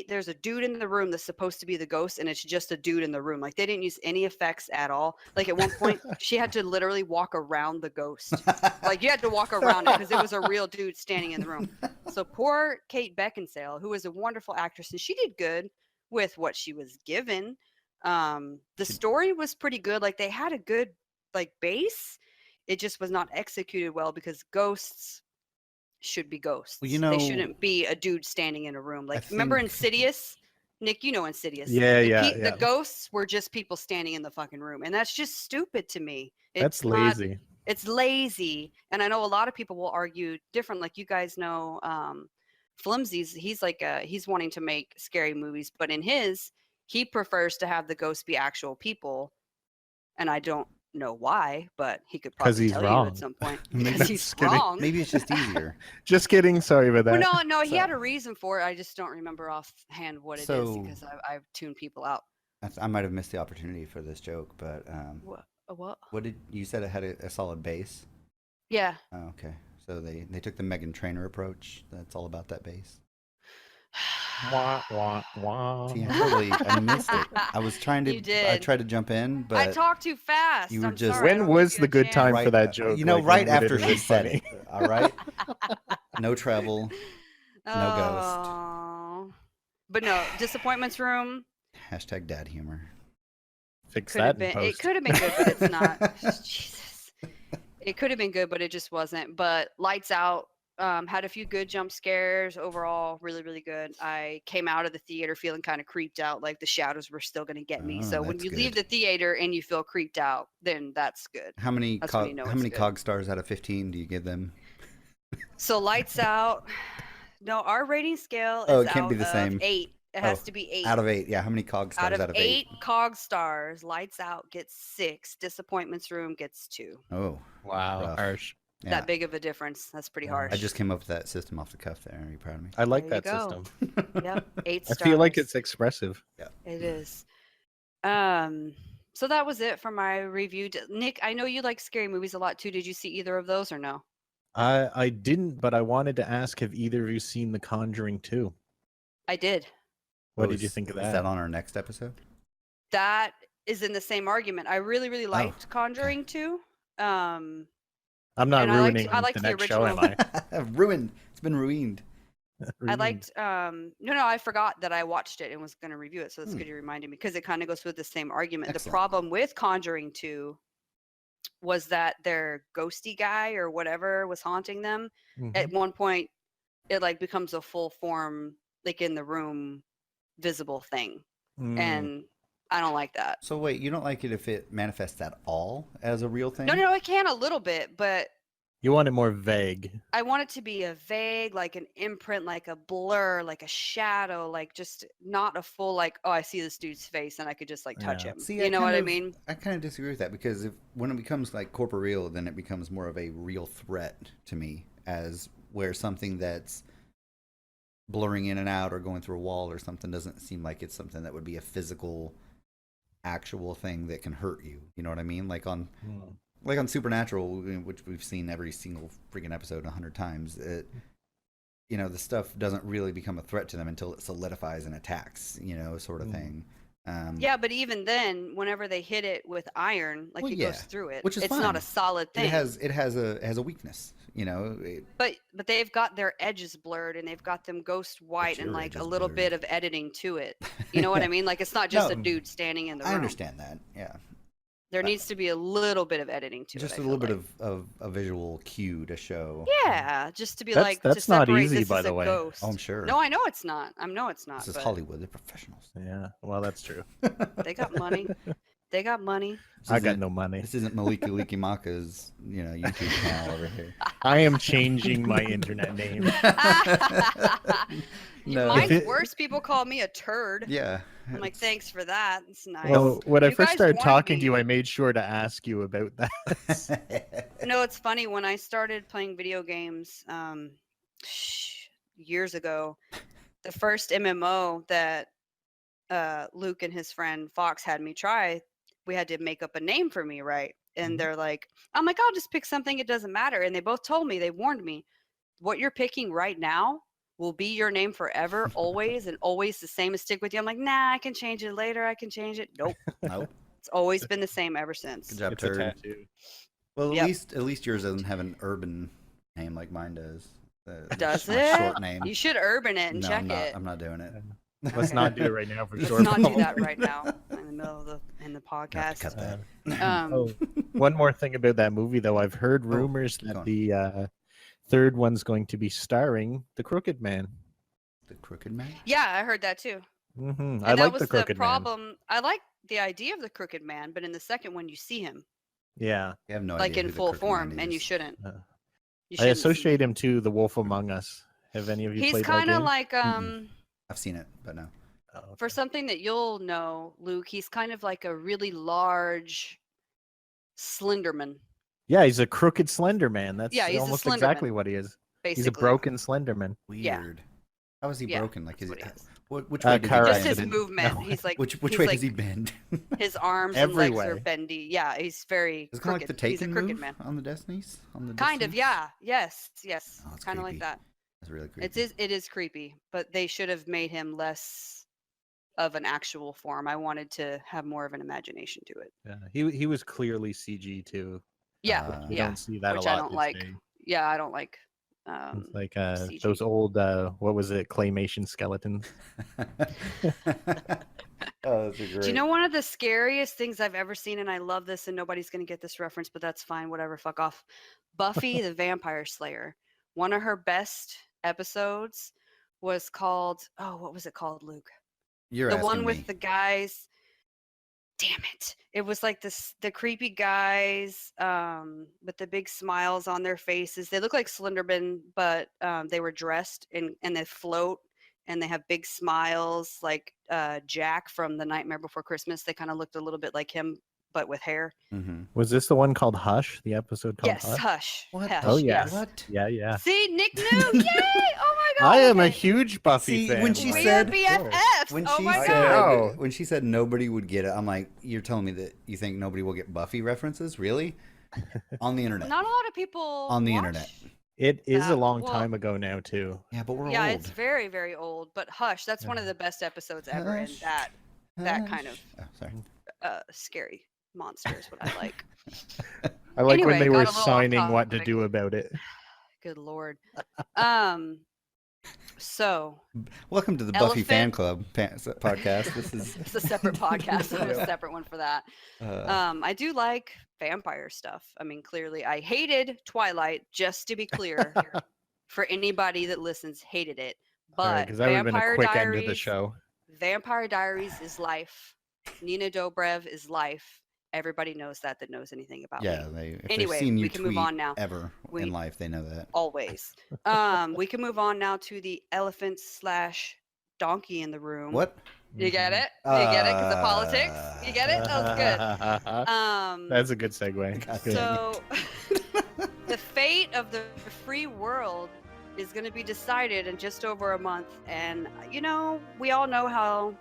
there's a dude in the room that's supposed to be the ghost and it's just a dude in the room. Like they didn't use any effects at all. Like at one point she had to literally walk around the ghost. Like you had to walk around it because it was a real dude standing in the room. So poor Kate Beckinsale, who was a wonderful actress, and she did good with what she was given. The story was pretty good. Like they had a good like base. It just was not executed well because ghosts should be ghosts. Well, you They know, shouldn't be a dude standing in a room. I Like remember think Insidious? Nick, you know Insidious. Yeah, The ghosts were just people standing in the fucking room, and that's just stupid to me. That's It's not. lazy. It's lazy, and I know a lot of people will argue different. Like you guys know, Flimsy's. He's like he's wanting to make scary movies, but in his, he prefers to have the ghosts be actual people, and I don't know why, but he could 'Cause probably he's tell you wrong. at some point Maybe because Just he's kidding. wrong. maybe it's just easier. Just kidding. Sorry about that. Well, no, he So- had a reason for it. I just don't remember offhand what it is So- because I've tuned people out. I might have missed the opportunity for this joke, but What? what did you said? It had a solid base. Yeah. Oh, okay, so they took the Megan Trainor approach. That's all about that base. Wah, wah, wah. See, I missed it. I was trying to. You did. I tried to jump in, but I talked too fast. you were I'm just- sorry, I When don't was give you the a good time chance. for that joke? You know, like, right when would after it she been said funny? it. All right. No treble. No ghost. Oh. But no, Disappointments Room Hashtag dad humor. Fix could that have in been. It post. could have been good, but it's not. Jesus. It could have been good, but it just wasn't. But Lights Out had a few good jump scares. Overall, really, really good. I came out of the theater feeling kind of creeped out, like the shadows were still going to get me. Oh, So when that's you leave the good. theater and you feel creeped out, then that's good. How many That's when you know how it's many good. cog stars out of 15 do you give them? So Lights Out. No, our rating scale is Oh, it can't out be the of same. 8. It has to be 8. Out of 8. Yeah, how many cog stars Out of 8 8? cog stars, Lights Out gets 6. Disappointments Room gets 2. Oh, Wow, rough. harsh. yeah. That big of a difference. That's pretty Yeah. harsh. I just came up with that system off the cuff there. Are you proud of me? I like There you that go. system. Yep, 8 I stars. feel like it's expressive. It is. So that was it for my review. Nick, I know you like scary movies a lot too. Did you see either of those or no? I didn't, but I wanted to ask: have either of you seen The Conjuring 2? I did. What Oh, did you think of is that? that on our next episode? That is in the same argument. I really, really liked Conjuring 2. I'm not and I liked- ruining I liked the the next show, am original. I? Ruined. It's been ruined. I Ruined. liked no, I forgot that I watched it and was going to review it, so it's Hmm. good you reminded me because it kind of goes with the same argument. Excellent. The problem with Conjuring 2 was that their ghosty guy or whatever was haunting them. Mhm. At one point it like becomes a full form, like in the room, visible thing, Mm. and I don't like that. So wait, you don't like it if it manifests at all as a real thing? No, it can a little bit, but You want it more vague. I want it to be a vague, like an imprint, like a blur, like a shadow, like just not a full, like, oh, I see this dude's face and I could just like touch Yeah. him. See, You know what I mean? I kind of disagree with that because when it becomes like corporeal, then it becomes more of a real threat to me, as where something that's blurring in and out or going through a wall or something doesn't seem like it's something that would be a physical, actual thing that can hurt you. You know what I mean? Like on Supernatural, which we've seen every single freaking episode 100 times. the stuff doesn't really become a threat to them until it solidifies and attacks, sort of thing. Yeah, but even then, whenever they hit it with iron, like Well, it yeah, goes through it. which is It's not a fine. solid thing. It has a weakness, But they've got their edges blurred and they've got them ghost white and your like edge a is little bit blurred. of editing to it. You know what I mean? Like it's not just No, a dude standing in the room. I understand that. Yeah. There needs to be a little bit of editing to Just it. a little bit of a visual cue to show. Yeah, just to be That's- like to that's not separate easy, this by as the a way. ghost. Oh, I'm sure. No, I know it's not. I know it's not. This is but Hollywood. They're professionals. Yeah, well, that's true. They got money. They got money. I got no money. This isn't Malika Leakimaka's, YouTube channel over here. I am changing my internet name. No. Mine's worse. People call me a turd. Yeah. I'm like, it's- thanks for that. It's nice. Well, when I You first guys started wanted talking to you, me- I made sure to ask you about that. No, it's funny. When I started playing video games years ago, the first MMO that Luke and his friend Fox had me try, we had to make up a name for me, right? And Mhm. they're like, I'm like, I'll just pick something. It doesn't matter. And they both told me, they warned me, what you're picking right now will be your name forever, always, and always the same and stick with you. I'm like, nah, I can change it later. I can change it. Nope. Nope. It's always been the same ever since. Good job, It's a turd. tattoo. Well, Yep. at least yours doesn't have an urban name like mine does. Does My it? short name. You should urban it and No, check I'm it. not doing it. Let's Okay. not do it right now for Let's sure. not do that right now in the middle of the podcast. Cut that. Oh, one more thing about that movie, though. I've heard Oh, rumors keep that going. the third one's going to be starring the Crooked Man. The Crooked Man? Yeah, I heard that too. Mm-hmm. And I that like was the Crooked Man. problem. I like the idea of the Crooked Man, but in the second one, you see him Yeah, You have no like idea in who the full Crooked form, Man and you is. shouldn't. Uh, You I shouldn't see associate him to The Wolf Among Us. Have any of you He's played that kind of game? like I've seen it, but no. Oh, okay. for something that you'll know, Luke. He's kind of like a really large Slenderman, Yeah, he's a crooked Slender Man. That's Yeah, he's a almost Slender exactly Man, what he is. basically. He's a broken Slender Man. Yeah. Weird. How is he Yeah, broken? Like, is That's it? what he is. Which Uh, way does car he Just bend? his accident. movement. No. He's like Which he's way like, does he bend? His arms Every and legs are way. bendy. Yeah, he's very It's kind of like crooked. the He's a Taken crooked move man. on the Destinies. Kind of, yeah. Yes. Oh, it's Kind of like creepy. that. That's really creepy. It is creepy, but they should have made him less of an actual form. I wanted to have more of an imagination to it. Yeah, he was clearly CG too. Yeah, You yeah. don't see that Which a I lot don't these like. days. Yeah, I don't like. It's like CG. those old what was it, claymation skeletons. Oh, that's a great. Do you know one of the scariest things I've ever seen, and I love this, and nobody's gonna get this reference, but that's fine. Whatever, fuck off. Buffy the Vampire Slayer. One of her best episodes was called. Oh, what was it called, Luke? You're The asking one me. with the guys. Damn it! It was like the creepy guys with the big smiles on their faces. They look like Slenderman, but they were dressed and they float and they have big smiles, like Jack from The Nightmare Before Christmas. They kind of looked a little bit like him, but with hair. Mm-hmm. Was this the one called Hush? The episode called Yes, Hush? Hush. What? Hush, Oh yeah. yes. What? Yeah. See, Nick knew. Yay! Oh my god. I am a okay. huge Buffy See, fan. when she We said- are BFFs. When oh she my said god. know. when she said nobody would get it, I'm like, you're telling me that you think nobody will get Buffy references? Really? On the internet. Not a lot of people On the watch. internet. It is a that- long well, time ago now too. Yeah, but we're Yeah, old. it's very, very old. But Hush, that's one of Yeah. the best episodes ever, and Hush. that kind of Oh, sorry. scary monster is what I like. I like when Anyway, they got were a little off signing what to topic. do about it. Good lord. So Welcome to the Buffy Fan Elephant- Club podcast. This is it's a separate podcast. I have a separate one for that. I do like vampire stuff. I mean, clearly, I hated Twilight. Just to be clear, for anybody that listens, hated it. But Because that would have been a Vampire quick Diaries, end to the show. Vampire Diaries is life. Nina Dobrev is life. Everybody knows that knows anything about yeah. me. If Anyway, they've seen you we can move tweet on now. ever We- in life, they know that. Always. We can move on now to the elephant / donkey in the room. What? You get Mhm. it? You get it? Because of politics. You get it? That was good. That's a good segue. Good. So the fate of the free world is going to be decided in just over a month, and we all know how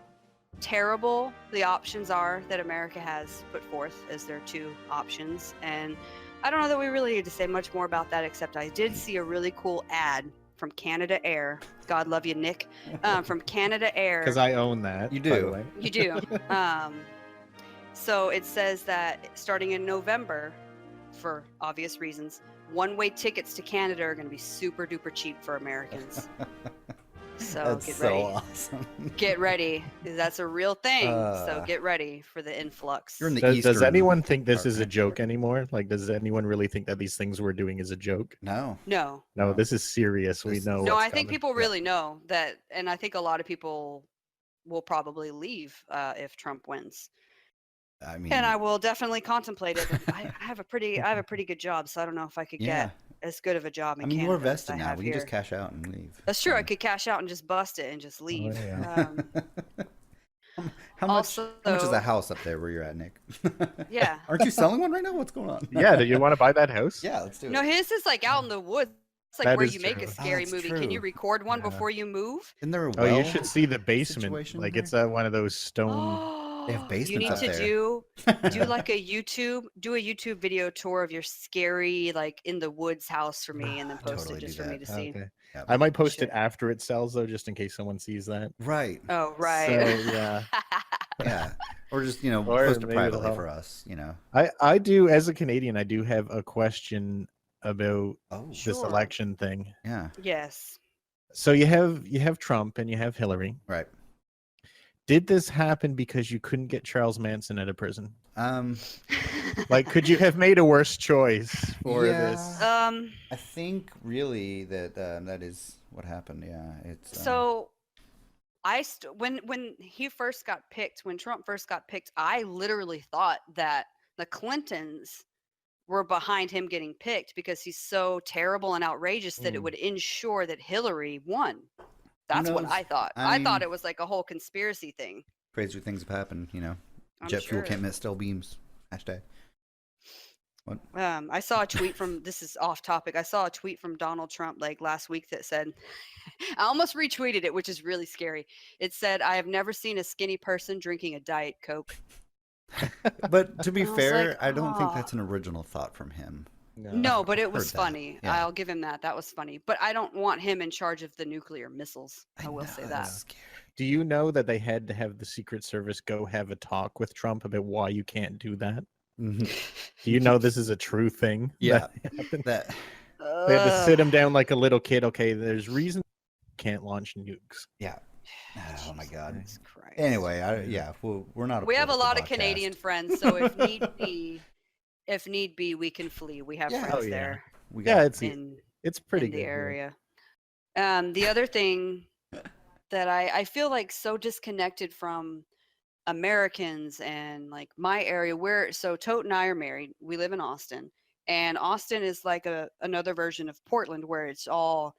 terrible the options are that America has put forth as their two options, and I don't know that we really need to say much more about that, except I did see a really cool ad from Canada Air. God love you, Nick. From Canada Air. Because I own that. You by the do. way. You do. So it says that starting in November, for obvious reasons, one-way tickets to Canada are going to be super duper cheap for Americans. So That's get so ready. awesome. Get ready. That's a real thing. So Uh, get ready for the influx. You're in the Does eastern anyone think this part, is a right? joke anymore? Like, does anyone really think that these things we're doing is a joke? No. No. No, No. this is serious. We This know. is- No, what's I think coming. people Yeah. really know that, and I think a lot of people will probably leave if Trump wins. I mean, And I will definitely contemplate it. But I have a pretty good job, so I don't know if I could yeah. get as good of a a job in I mean, Canada you're as vested I now. have We can here. just cash out and leave. That's true. I So- could cash out and just bust it and just leave. yeah. How much is a Also- house up there where you're at, Nick? Yeah. Aren't you selling one right now? What's going on? Yeah. Do you want to buy that house? Yeah, let's do it. No, his is like out in the woods. It's like That where is you make true. a Oh, scary that's movie. Can you true. record one Yeah. before you move? Isn't there a Oh, well you should see the basement. situation Like there? it's one of those stone. They have You basements need up to there. do like a YouTube video tour of your scary like in the woods house for me, and then post Totally it just do for me that. to see. Okay. Yep. I might post Shit. it after it sells though, just in case someone sees that. Right. Oh right. So, yeah. Yeah. Or just, Or post it maybe privately it'll for us, I do, as a Canadian, I do have a question about Oh, this Sure. election thing. yeah. Yes. So you have Trump and you have Hillary. Right. Did this happen because you couldn't get Charles Manson out of prison? Um, Like, could you have made a worse choice for Yeah. this? I think really that that is what happened. Yeah. It's So when he first got picked, when Trump first got picked, I literally thought that the Clintons were behind him getting picked because he's so terrible and outrageous that it Mm. would ensure that Hillary won. That's what knows? I thought. I I thought mean- it was like a whole conspiracy thing. crazier things have happened, I'm Jet fuel sure. can't miss steel beams. Hashtag. I saw a tweet from this is off topic. I saw a tweet from Donald Trump like last week that said, I almost retweeted it, which is really scary. It said, "I have never seen a skinny person drinking a Diet Coke." But to be I was fair, like, I don't think "Aw." that's an original thought from him. No, but it was heard that. funny. Yeah. I'll give him that. That was funny. But I don't want him in charge of the nuclear missiles. I will say know, that. that's scary. Do you know that they had to have the Secret Service go have a talk with Trump about why you can't do that? Mhm. Do you know this is a true thing? Yeah. that happened? That They had to sit Ugh. him down like a little kid. Okay, there's reason you can't launch nukes. yeah. Oh my God. Jesus Christ. Anyway, we're not. We have a political lot of podcast. Canadian friends, so if need be, we can flee. We have Yeah. friends Oh, yeah. there We Yeah, got it's in pretty in good the here. area. The other thing that I feel like so disconnected from Americans and like my area where so Tote and I are married. We live in Austin, and Austin is like another version of Portland where it's all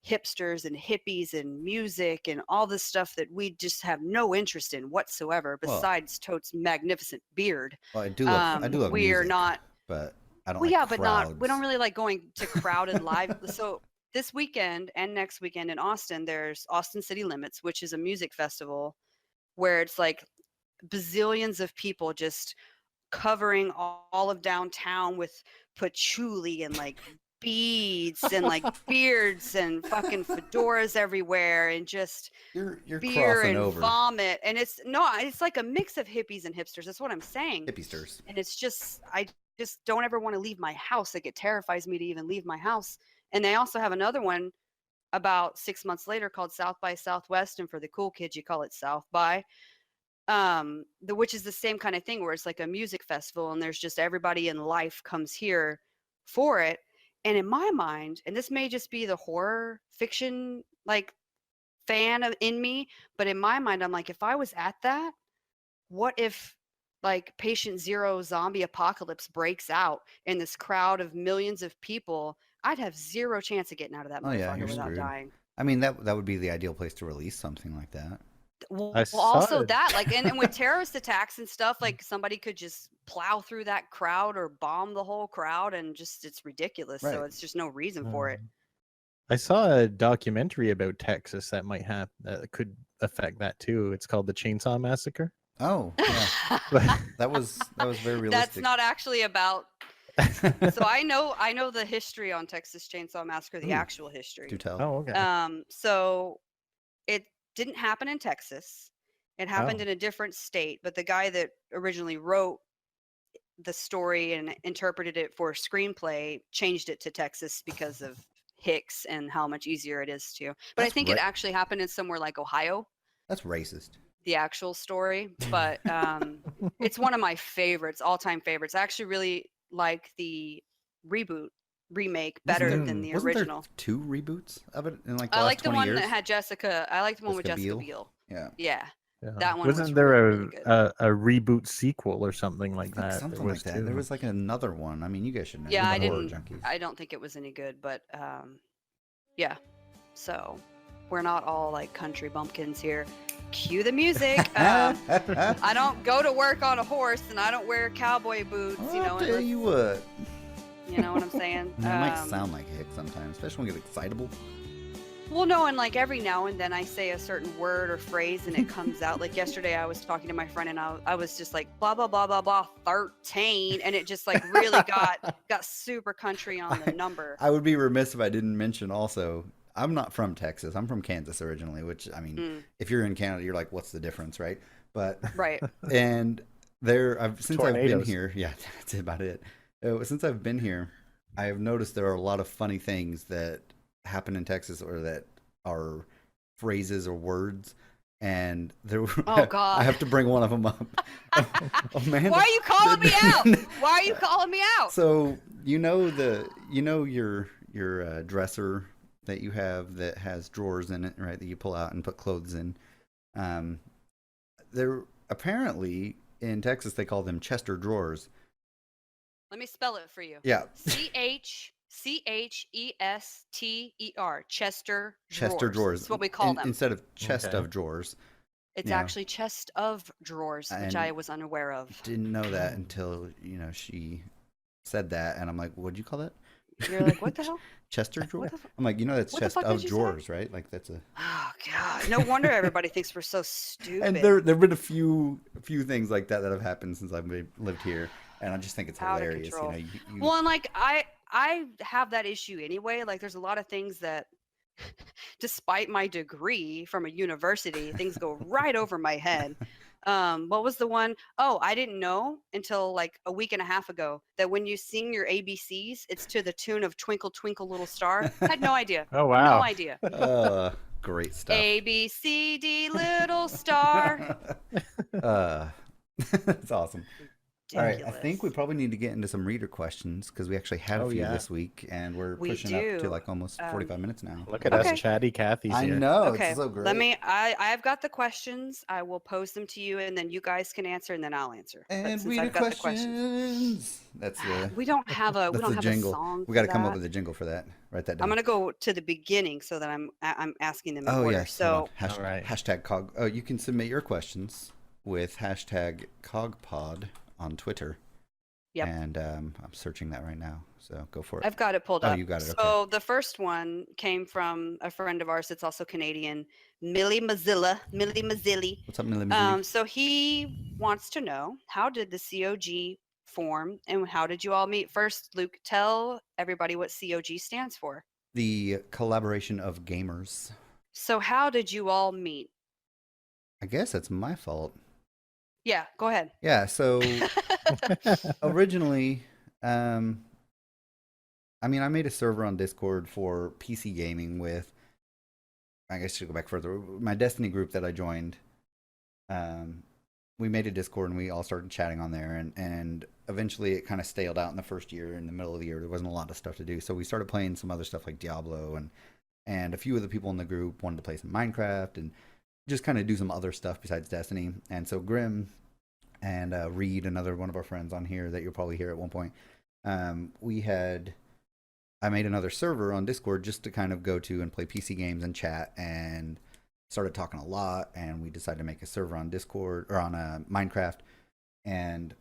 hipsters and hippies and music and all this stuff that we just have no interest in whatsoever Well- besides Tote's magnificent beard. Well, I do love we are music, not but I don't well, like yeah, but not. We don't crowds. really like going to crowded live. So this weekend and next weekend in Austin, there's Austin City Limits, which is a music festival where it's like bazillions of people just covering all of downtown with patchouli and like beads and like beards and fucking fedoras everywhere and just You're beer crossing and over vomit. And it's like a mix of hippies and hipsters. That's what I'm saying. hippiesters. And it's just I just don't ever want to leave my house. Like it terrifies me to even leave my house. And they also have another one about 6 months later called South by Southwest, and for the cool kids you call it South by, which is the same kind of thing where it's like a music festival and there's just everybody in life comes here for it. And in my mind, and this may just be the horror fiction like fan in me, but in my mind I'm like, if I was at that, what if like patient zero zombie apocalypse breaks out in this crowd of millions of people? I'd have zero chance of getting out of that Oh, yeah, motherfucker you're without screwed. dying. I mean, that would be the ideal place to release something like that. Well, I saw also it. that like and with terrorist attacks and stuff, like somebody could just plow through that crowd or bomb the whole crowd and just it's ridiculous. So Right. it's just no reason for it. I saw a documentary about Texas that might have that could affect that too. It's called the Chainsaw Massacre. Oh, yeah. That was very realistic. That's not actually about So I know the history on Texas Chainsaw Massacre, the Ooh. actual history. Do tell. Oh, okay. So it didn't happen in Texas. It happened Oh. in a different state, but the guy that originally wrote the story and interpreted it for a screenplay changed it to Texas because of Hicks and how much easier it is to. But I That's think right. it actually happened in somewhere like Ohio, That's racist. the actual story. But it's one of my favorites, all-time favorites. I actually really like the remake better than the Wasn't there original. 2 reboots of it in like the I last like the 20 one years? that had Jessica. I like the one with Jessica Jessica Biel? Biel. Yeah. Yeah, Yeah. that one Wasn't was there really, really good. a reboot sequel or something I like think that? There something was like that. There too. was like another one. I mean, you guys should know. Yeah, You're the horror junkies. I don't think it was any good, but yeah. So we're not all like country bumpkins here. Cue the music. I don't go to work on a horse, and I don't wear cowboy boots. You know, I'll tell you what. you know what I'm saying. It might sound like Hick sometimes, especially when you get excitable. Well, no, and like every now and then I say a certain word or phrase and it comes out. Like yesterday I was talking to my friend and I was just like blah blah blah blah blah 13, and it just like really got super country on the number. I would be remiss if I didn't mention also, I'm not from Texas. I'm from Kansas originally, which I mean, if you're in Canada, you're like, what's the difference, right? But Right. And since I've been Tornadoes. here, yeah, that's about it. Since I've been here, I have noticed there are a lot of funny things that happen in Texas or that are phrases or words. And there, Oh God! I have to bring one of them up. Oh, man. Why are you calling me out? Why are you calling me out? So your dresser that you have that has drawers in it, right? That you pull out and put clothes in. There apparently in Texas they call them Chester drawers. Let me spell it for you. Yeah. Chester. Chester Chester drawers. That's what we call them. Instead of chest Okay. of drawers. It's Yeah. actually chest of drawers, which And I was unaware of. Didn't know that until she said that, and I'm like, what'd you call that? You're like, what the hell? Chester drawer? What the I'm like, that's what the chest fuck of did you say? drawers, right? Like that's a. Oh God! No wonder everybody thinks we're so stupid. And there've been a few things like that have happened since I've lived here, and I just think it's Out of hilarious. control. You Well, and like I have that issue anyway. Like there's a lot of things that, despite my degree from a university, things go right over my head. What was the one? Oh, I didn't know until like a week and a half ago that when you sing your ABCs, it's to the tune of Twinkle Twinkle Little Star. Had no idea. Oh wow! No idea. Great stuff. A B C D little star. That's awesome. All right, I Ridiculous. think we probably need to get into some reader questions because we actually had a Oh, few yeah. this week, and we're We pushing up to do. like almost 45 minutes now. Look at Okay. us, chatty Cathy's I here. know. Okay, It's so great. let me. I've got the questions. I will pose them to you, and then you guys can answer, and then I'll answer. But And since reader I've got the questions, questions. That's the. we don't have a That's the jingle. song. We got to for come up that. with a jingle for that. Write that down. I'm gonna go to the beginning so that I'm asking them in Oh order. yes. So All right. Hashtag cog. Oh, you can submit your questions with hashtag cogpod on Twitter. Yep. And I'm searching that right now. So go for it. I've got it pulled Oh, up. you got it, So the first one came from a friend of ours that's also Canadian, Millie Mazzilli. What's up, Millie Mazzilli? So he wants to know, how did the COG form and how did you all meet? First, Luke, tell everybody what COG stands for. The collaboration of gamers. So how did you all meet? I guess that's my fault. Yeah, go ahead. Yeah, so originally, I mean, I made a server on Discord for PC gaming with, I guess to go back further, my Destiny group that I joined. We made a Discord and we all started chatting on there, and eventually it kind of staled out in the first year. In the middle of the year, there wasn't a lot of stuff to do, so we started playing some other stuff like Diablo, and a few of the people in the group wanted to play some Minecraft and just kind of do some other stuff besides Destiny. And so Grim and Reed, another one of our friends on here that you'll probably hear at one point, I made another server on Discord just to kind of go to and play PC games and chat, and started talking a lot, and we decided to make a server on Discord or on Minecraft. And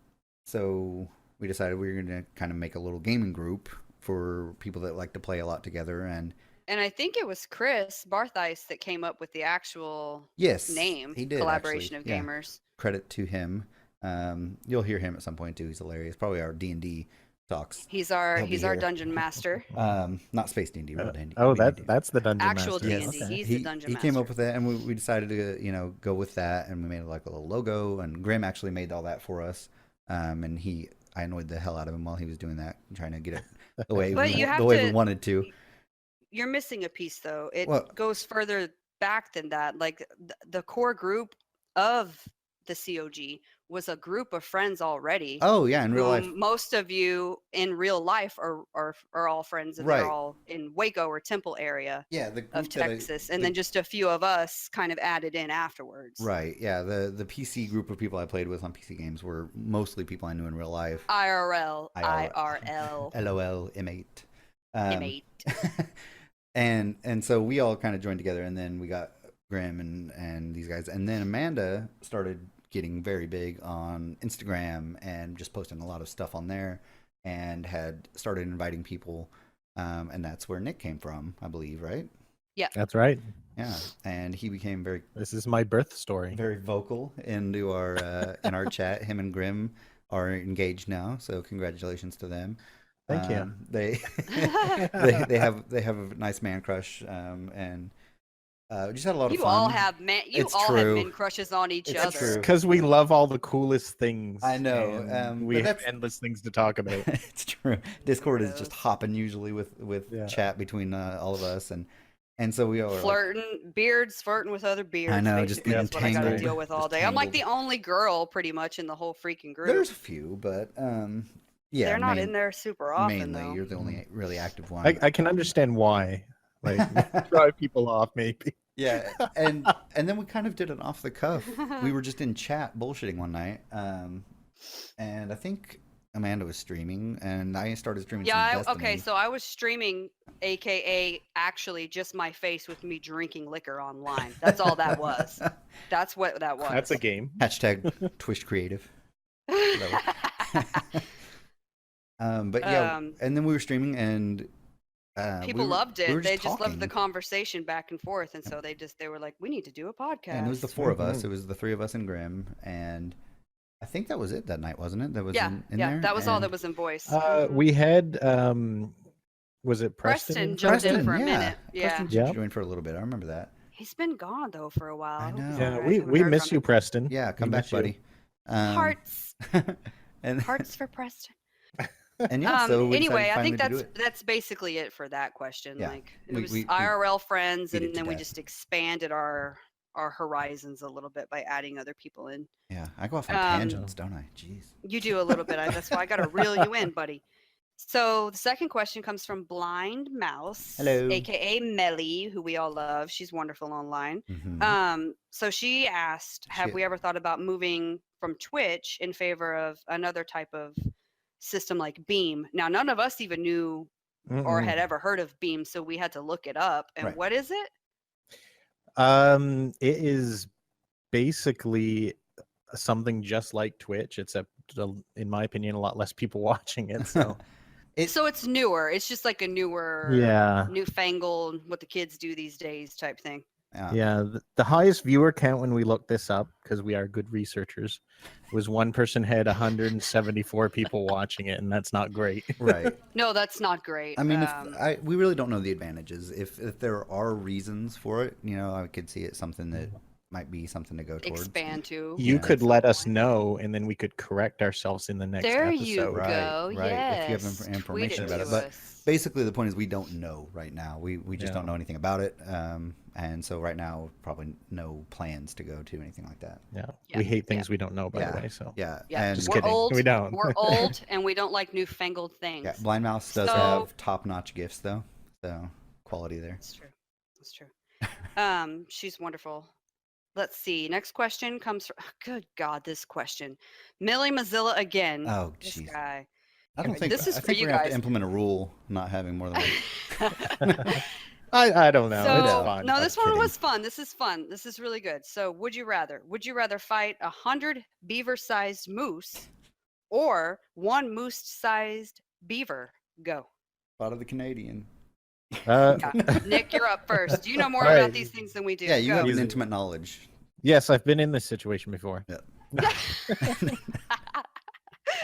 so we decided we were going to kind of make a little gaming group for people that like to play a lot together. And I think it was Chris Barthice that came up with the actual yes, name, he did, Collaboration actually. of Yeah. Gamers. Credit to him. You'll hear him at some point too. He's hilarious. Probably our D&D talks. He's He'll our be here. dungeon master. Not Space D&D, real D&D. Oh, real D&D. that's the dungeon Actual master. D&D. Okay. He's the dungeon he master. came up with it, and we decided to go with that, and we made like a little logo, and Grim actually made all that for us, and I annoyed the hell out of him while he was doing that, trying to get it the way But you have we to- wanted to. You're missing a piece though. It Well- goes further back than that. Like the core group of the COG was a group of friends already. Oh yeah, in real life, whom most of you in real life are all friends, and Right. they're all in Waco or Temple area yeah, the group of that Texas, and then just a few of us kind of added in afterwards. right, yeah, the PC group of people I played with on PC games were mostly people I knew in real life. IRL, IRL. IRL, LOL, M8. M8. And so we all kind of joined together, and then we got Grim and these guys, and then Amanda started getting very big on Instagram and just posting a lot of stuff on there, and had started inviting people, and that's where Nick came from, I believe, right? That's right. Yeah, and he became very This is my birth story. very vocal into our in our chat. Him and Grim are engaged now, so congratulations to them. Thank you. They they have a nice man crush, and just had a lot of You fun. all have men. You It's all true. have men crushes on each It's other. true. Because we love all the coolest things. I know, and but we have that's- endless things to talk about. It's true. Discord is just Yes. hopping usually with Yeah. chat between all of us, and so we all are like, Flirting, beards flirting with other beards. know, just basically, getting is what I gotta tangled, deal with all just day. I'm like the tangled. only girl pretty much in the whole freaking group. there's a few, but yeah, They're not in there super often mainly. though. You're the only really active one. I can understand why. Like, drive people off, maybe. Yeah, and then we kind of did it off the cuff. We were just in chat bullshitting one night, and I think Amanda was streaming, and I started streaming. Yeah, some okay, Destiny. so I was streaming, aka actually just my face with me drinking liquor online. That's all that was. That's what that was. That's a game. Hashtag Twitch Creative. But yeah, and then we were streaming, and People loved it. we were They just just loved the talking. conversation back and forth, and so they were like, "We need to do a podcast." And it was the four of us. Mhm. It was the three of us and Grim, and I think that was it that night, wasn't it? That was yeah, in yeah, there. that was all that And was in voice. We had, was it Preston? Preston jumped in for a yeah. minute. Yeah, Preston Yeah. joined for a little bit. I remember that. he's been gone though for a while. I hope he's know. Yeah, alright. we Haven't we heard miss from you, him. Preston. Yeah, come We back, miss you. buddy. Hearts, and hearts for Preston. and yeah, so we Anyway, decided I finally think to do that's it. that's basically it for that question. Yeah, Like it we- was we IRL friends, beat it and to then we death. just expanded our horizons a little bit by adding other people in. Yeah, I go off on Um, tangents, don't I? Jeez. You do a little bit. That's why I got to reel you in, buddy. So the second question comes from Blind Mouse, Hello. aka Melly, who we all love. She's wonderful online. Mhm. So she asked, have She- we ever thought about moving from Twitch in favor of another type of system like Beam? Now, none of us even knew or Mm-mm. had ever heard of Beam, so we had to look it up. And Right. what is it? It is basically something just like Twitch, except in my opinion, a lot less people watching it. So So it's newer. It's just like a newer, yeah, newfangled, what the kids do these days type thing. yeah. The highest viewer count when we looked this up, because we are good researchers, was one person had 174 people watching it, and that's not great. Right. No, that's not great. I mean, we really don't know the advantages. If there are reasons for it, I could see it something that might be something to go towards. expand to. You Yeah. could at some let us point. know, and then we could correct ourselves in the next There episode. you Right, go. right. If you have Yes. information Tweet about it, to but us. Basically, the point is we don't know right now. We just Yeah. don't know anything about it, and so right now probably no plans to go to anything like that. Yeah. Yeah, We hate yeah. things we don't know, by Yeah. the way. So Yeah, Yeah, and Just we're kidding. old. We don't. We're old, and we don't like newfangled things. yeah, Blind Mouse does So- have top-notch gifts though, so quality there. That's true. That's true. She's wonderful. Let's see. Next question comes from. Good God, this question. Millie Mozilla again. Oh, This jeez. guy. I don't think This is I for think you we're gonna have guys. to implement a rule not having more than one. I don't know. So it's know. fun. no, I'm this one kidding. was fun. This is fun. This is really good. So would you rather? Would you rather fight 100 beaver-sized moose or one moose-sized beaver? Go. Part of the Canadian. Uh, Yeah. Nick, you're up first. You know more All about right. these things than we do. Yeah, you Go. have an Easy. intimate knowledge. yes, I've been in this situation before.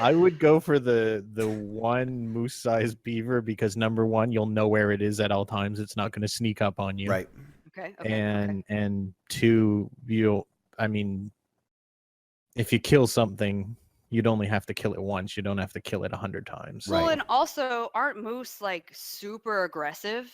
I would go for the one moose-sized beaver because number one, you'll know where it is at all times. It's not going to sneak up on you. Right. Okay. Okay. And two, I mean, if you kill something, you'd only have to kill it once. You don't have to kill it 100 times. Well, Right. and also, aren't moose like super aggressive?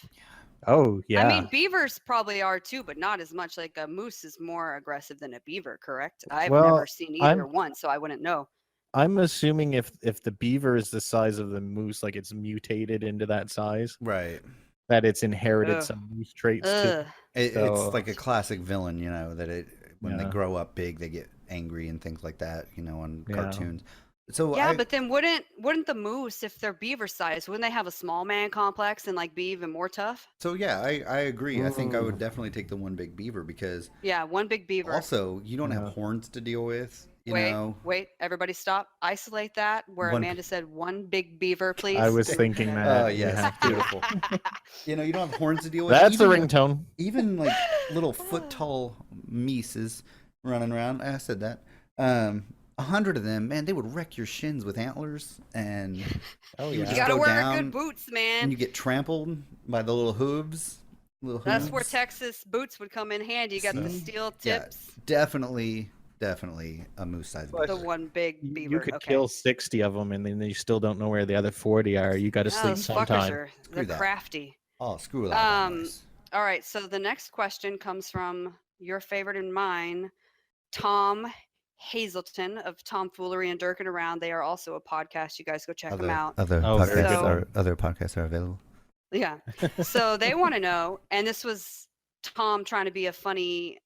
Oh yeah. I mean, beavers probably are too, but not as much. Like a moose is more aggressive than a beaver, correct? I've Well, never seen either one, so I wouldn't know. I'm assuming if the beaver is the size of the moose, like it's mutated into that size, Right. that it's inherited Ugh. some moose traits too. Ugh. It's So- like a classic villain, you know, that when they Yeah. grow up big, they get angry and things like that, you know, on Yeah. cartoons. So Yeah, but then wouldn't the moose, if they're beaver size, wouldn't they have a small man complex and like be even more tough? so yeah, I agree. I think I would Ooh. definitely take the one big beaver because Yeah, one big beaver. also you don't have Yeah. horns to deal with, you wait, know. wait, everybody stop. Isolate that where One- Amanda said one big beaver, please. I was thinking Okay. that. Oh you yes, have to. beautiful. You know, you don't have horns to deal with. That's the even, ringtone. even like little foot tall Mises running around. I said that. 100 of them, man, they would wreck your shins with antlers, and Oh You You just gotta go wear down good boots, and man. you get trampled by the little hooves. That's where hooves. Texas boots would come in handy. You got the See? steel Yeah, tips, definitely a moose-sized But the beaver. one big You beaver. could Okay. kill 60 of them, and then you still don't know where the other 40 are. You got to Oh, sleep those fuckers sometime. are Screw they're that. crafty. Oh, screw that Um, noise. All right, so the next question comes from your favorite and mine, Tom Hazelton of Tomfoolery and Dirking Around. They are also a podcast. You guys go check them out. Other Oh, very good one. other podcasts are available. Yeah. So they want to know, and this was Tom trying to be a funny.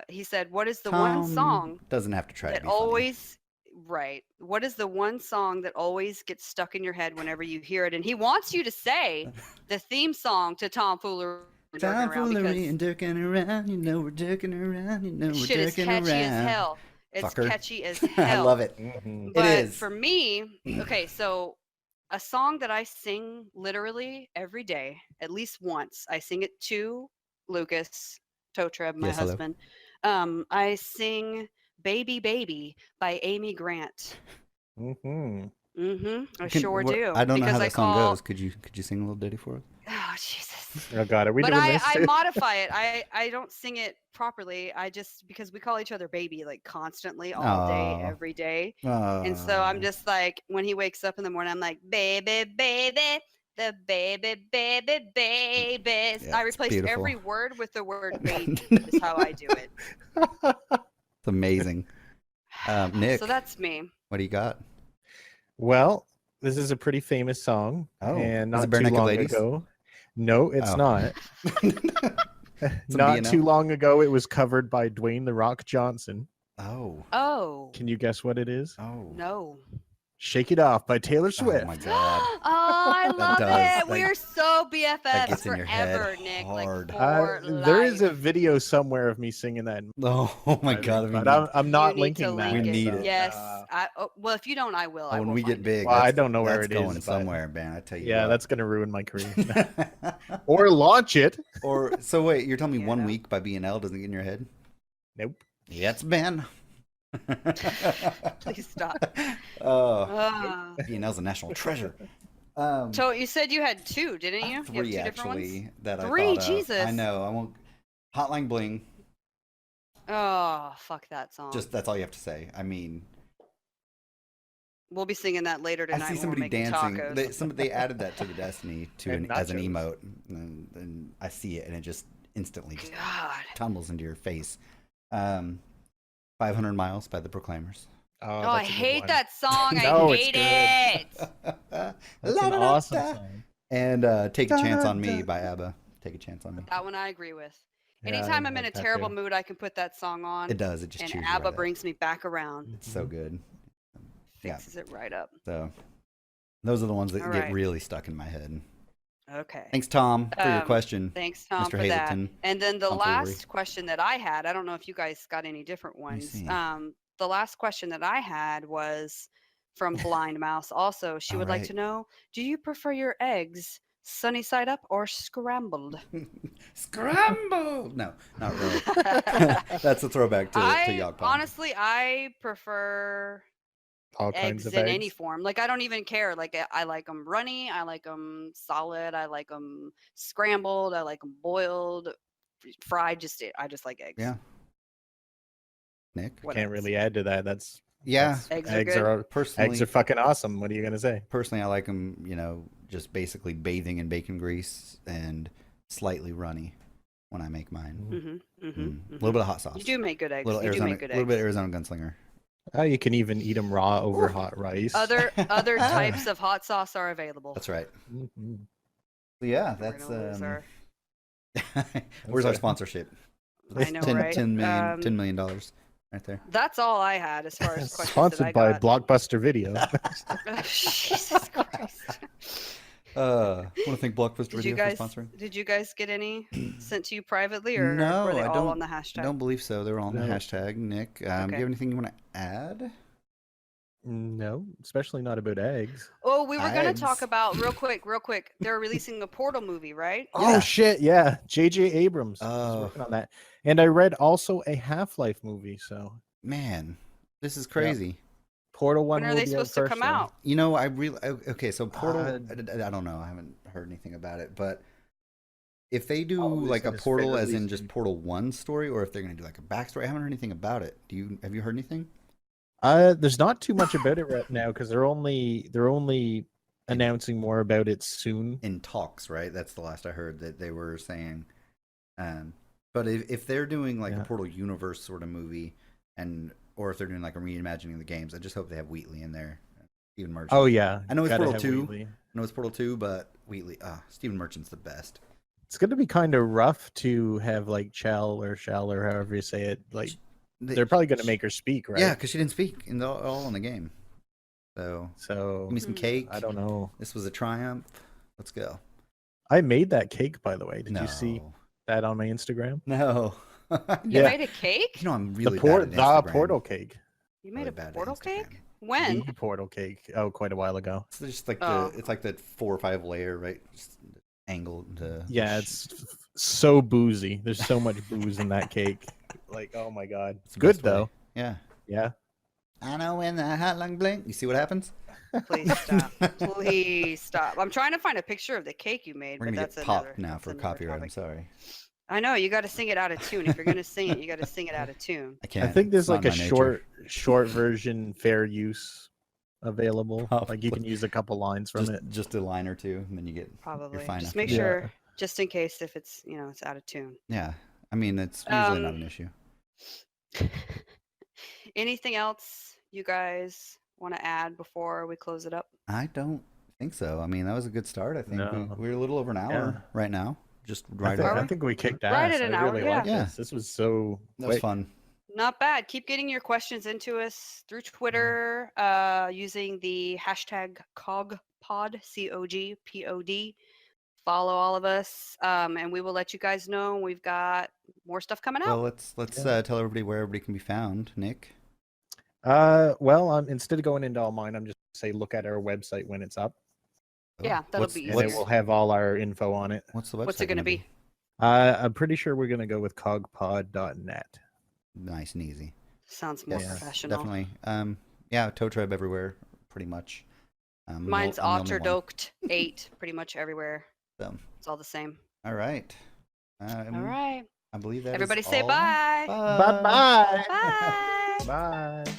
He said, "What is the one song doesn't have to try to that be funny. always?" Right. What is the one song that always gets stuck in your head whenever you hear it? And he wants you to say the theme song to Tomfoolery and Dirking Around Tomfoolery and because dirking around, you know we're dirking around, you know we're shit is dirking catchy around. as hell. It's Fucker. catchy as I hell. love it. Mhm. But is. for me, okay, so a song that I sing literally every day, at least once. I sing it to Lucas Totreb, my Yes, hello. husband. I sing "Baby Baby" by Amy Grant. Mhm. I sure do. I don't know how because that song call- goes. Could you sing a little ditty for us? Oh Jesus! Oh God, are we But doing this? I too? modify it. I don't sing it properly. I just because we call each other baby like constantly all day, Aw. every day. And so I'm just like, when he wakes up in the morning, I'm like, baby, baby, the baby, baby, babies. Yeah, I it's replace beautiful. every word with the word baby, is how I do it. It's amazing. Nick, So that's me. what do you got? Well, this is a pretty famous song, Oh, and is it not Bare too Naked long Ladies? ago. No, it's Oh. not. Some Not B&O? too long ago, it was covered by Dwayne the Rock Johnson. Oh. Oh, Can you guess what it is? Oh. no. "Shake It Off" by Taylor Swift. Oh my god. Oh, I love does, it. We that- are so that BFFs gets in your head forever, Nick. hard. Like for There is a life. video somewhere of me singing that. Oh my god. I mean, But I'm not You need to linking that. link We it. need it. Yes. uh, Well, if you don't, I will. I when will we get find it. big, Well, I that's- don't know where that's it is, going but- somewhere, man. I tell you. Yeah, what. that's gonna ruin my career. Or launch it. Or so wait, you're telling me Yeah, 1 no. week by B&L doesn't get in your head? Nope. Yeah, it's Ben. Please stop. Oh, B&L's a national treasure. So you said you had two, didn't you? You have two Three different ones? actually that Three? I thought of. Jesus. I know. I won't. Hotline Bling. Oh, fuck that song. Just that's all you have to say. I mean, We'll be singing that later tonight. I see when somebody we're making dancing. Tacos. They added that to the Destiny And as an nachos. emote, and I see it, and it just instantly just God. tumbles into your face. 500 Miles by the Proclaimers. Oh, I that's a good hate one. that song. No, I it's hate good. it. That's an awesome song. And Take a Chance on Me Da, by ABBA. Take a Chance on Me. That one I agree with. Yeah, Anytime I I'm in a like that terrible too. mood, I can put that song on. It does. It just And cheers you ABBA right up. brings me back around. It's so good. Yeah. Fixes it right up. So those are the ones that All get right. really stuck in my head. Okay. Thanks, Tom, for your Um, question. Thanks, Tom, Mr. for Hazelton. that. And then the Tomfoolery. last question that I had, I don't know if you guys got any different me ones. see. The last question that I had was from Blind Mouse. Also, she All would like right. to know, do you prefer your eggs sunny side up or scrambled? Scramble! No, not really. That's a throwback to Yacht Pod. Honestly, I prefer All kinds eggs of in any eggs. form. Like I don't even care. Like I like them runny. I like them solid. I like them scrambled. I like them boiled, fried. I just like eggs. Yeah. Nick. What Can't else? really add to that. That's Yeah. Eggs are eggs good. are Personally, eggs are fucking awesome. What are you gonna say? personally, I like them. You know, just basically bathing in bacon grease and slightly runny when I make mine. A little bit of hot sauce. You do make good eggs. Little You do Arizona, make good little bit eggs. Arizona gunslinger. Oh, you can even eat them raw over hot rice. Other types of hot sauce are available. That's right. Mhm. Yeah, We're that's gonna lose our- where's our Okay. sponsorship? I know, 10, right? $10 million right there. That's all I had as far as questions Sponsored that by I got. Blockbuster Video. Jesus Christ. Want to thank Blockbuster Did you Video guys for sponsoring. did you guys get any sent to you privately, or No, were they I all don't. on the I hashtag? don't believe so. They were all on the No. hashtag. Nick, do you Okay. have anything you want to add? No, especially not about eggs. Oh, we were gonna Eggs. talk about real quick. They're releasing a Portal movie, right? Oh Yeah. shit, yeah. J.J. Abrams is Oh. working on that. And I read also a Half-Life movie, so Man, this is crazy. Portal 1 When are will they be supposed out to first, come though. out? You know, I really okay. So Portal, Uh, I don't know. I haven't heard anything about it, but if they do Oh, they like said a it's Portal, fair as in release just date. Portal 1 story, or if they're gonna do like a backstory, I haven't heard anything about it. Have you heard anything? There's not too much about it right now because they're only announcing more about it soon. In talks, right? That's the last I heard that they were saying. But if they're doing like a Yeah. Portal universe sort of movie, or if they're doing like a reimagining the games, I just hope they have Wheatley in there. Stephen Merchant. Oh yeah, I know it's gotta Portal have 2. Wheatley. I know it's Portal 2, but Wheatley, Stephen Merchant's the best. It's gonna be kind of rough to have like Shell or however you say it. Like they're probably gonna make her speak, right? Yeah, because she didn't speak all in the game. So So give me some cake. I don't know. This was a triumph. Let's go. I made that cake, by the way. Did No. you see that on my Instagram? No. You Yeah. made a cake? You know I'm really the bad at Instagram. portal cake. You made Really a bad at portal Instagram. cake? When? The portal cake. Oh, quite a while ago. It's just like Oh. it's like that 4 or 5 layer, right? Just angled to Yeah, it's so boozy. There's so much booze in that cake. Like, oh my god. It's the Good best way. though. Yeah. Yeah. I know when the hot long blink. You see what happens? Please stop. Please stop. I'm trying to find a picture of the cake you made, We're but gonna that's get another. popped now that's for another copyright. I'm topic. sorry. I know you got to sing it out of tune. If you're gonna sing it, you got to sing it out of tune. I can't. I think there's It's not like a in my nature. short version fair use available. Like Probably. you can use a couple lines from Just a line or two, and then you get. Probably. fine Just after make that. sure, just in case, if it's it's out of tune. Yeah. I mean, it's usually not Um, an issue. Anything else you guys want to add before we close it up? I don't think so. I mean, that was a good start. I think No. we're a little over an hour Yeah. right now. Just I right think, over. I think we kicked ass. Right at an I hour, really yeah. like Yeah. this. This was so That was quick. fun. Not bad. Keep getting your questions into us through Twitter using the hashtag COGPOD, COGPOD. Follow all of us, and we will let you guys know when we've got more stuff coming out. Well, let's Yeah. tell everybody where everybody can be found. Nick. Well, instead of going into all mine, I'm just say look at our website when it's up, Yeah, that'll what's, be and easier. it will have all our info on it. What's the website? What's it going to be? I'm pretty sure we're gonna go with cogpod.net. Nice and easy. Sounds more Yes, professional. definitely. Yeah, Tow Tribe everywhere, pretty much. Mine's I'm the only one. Otterdoked8, pretty much everywhere. So, It's all the same. all right. All right. I believe that is Everybody say all. bye. Bye-bye. Bye. Bye.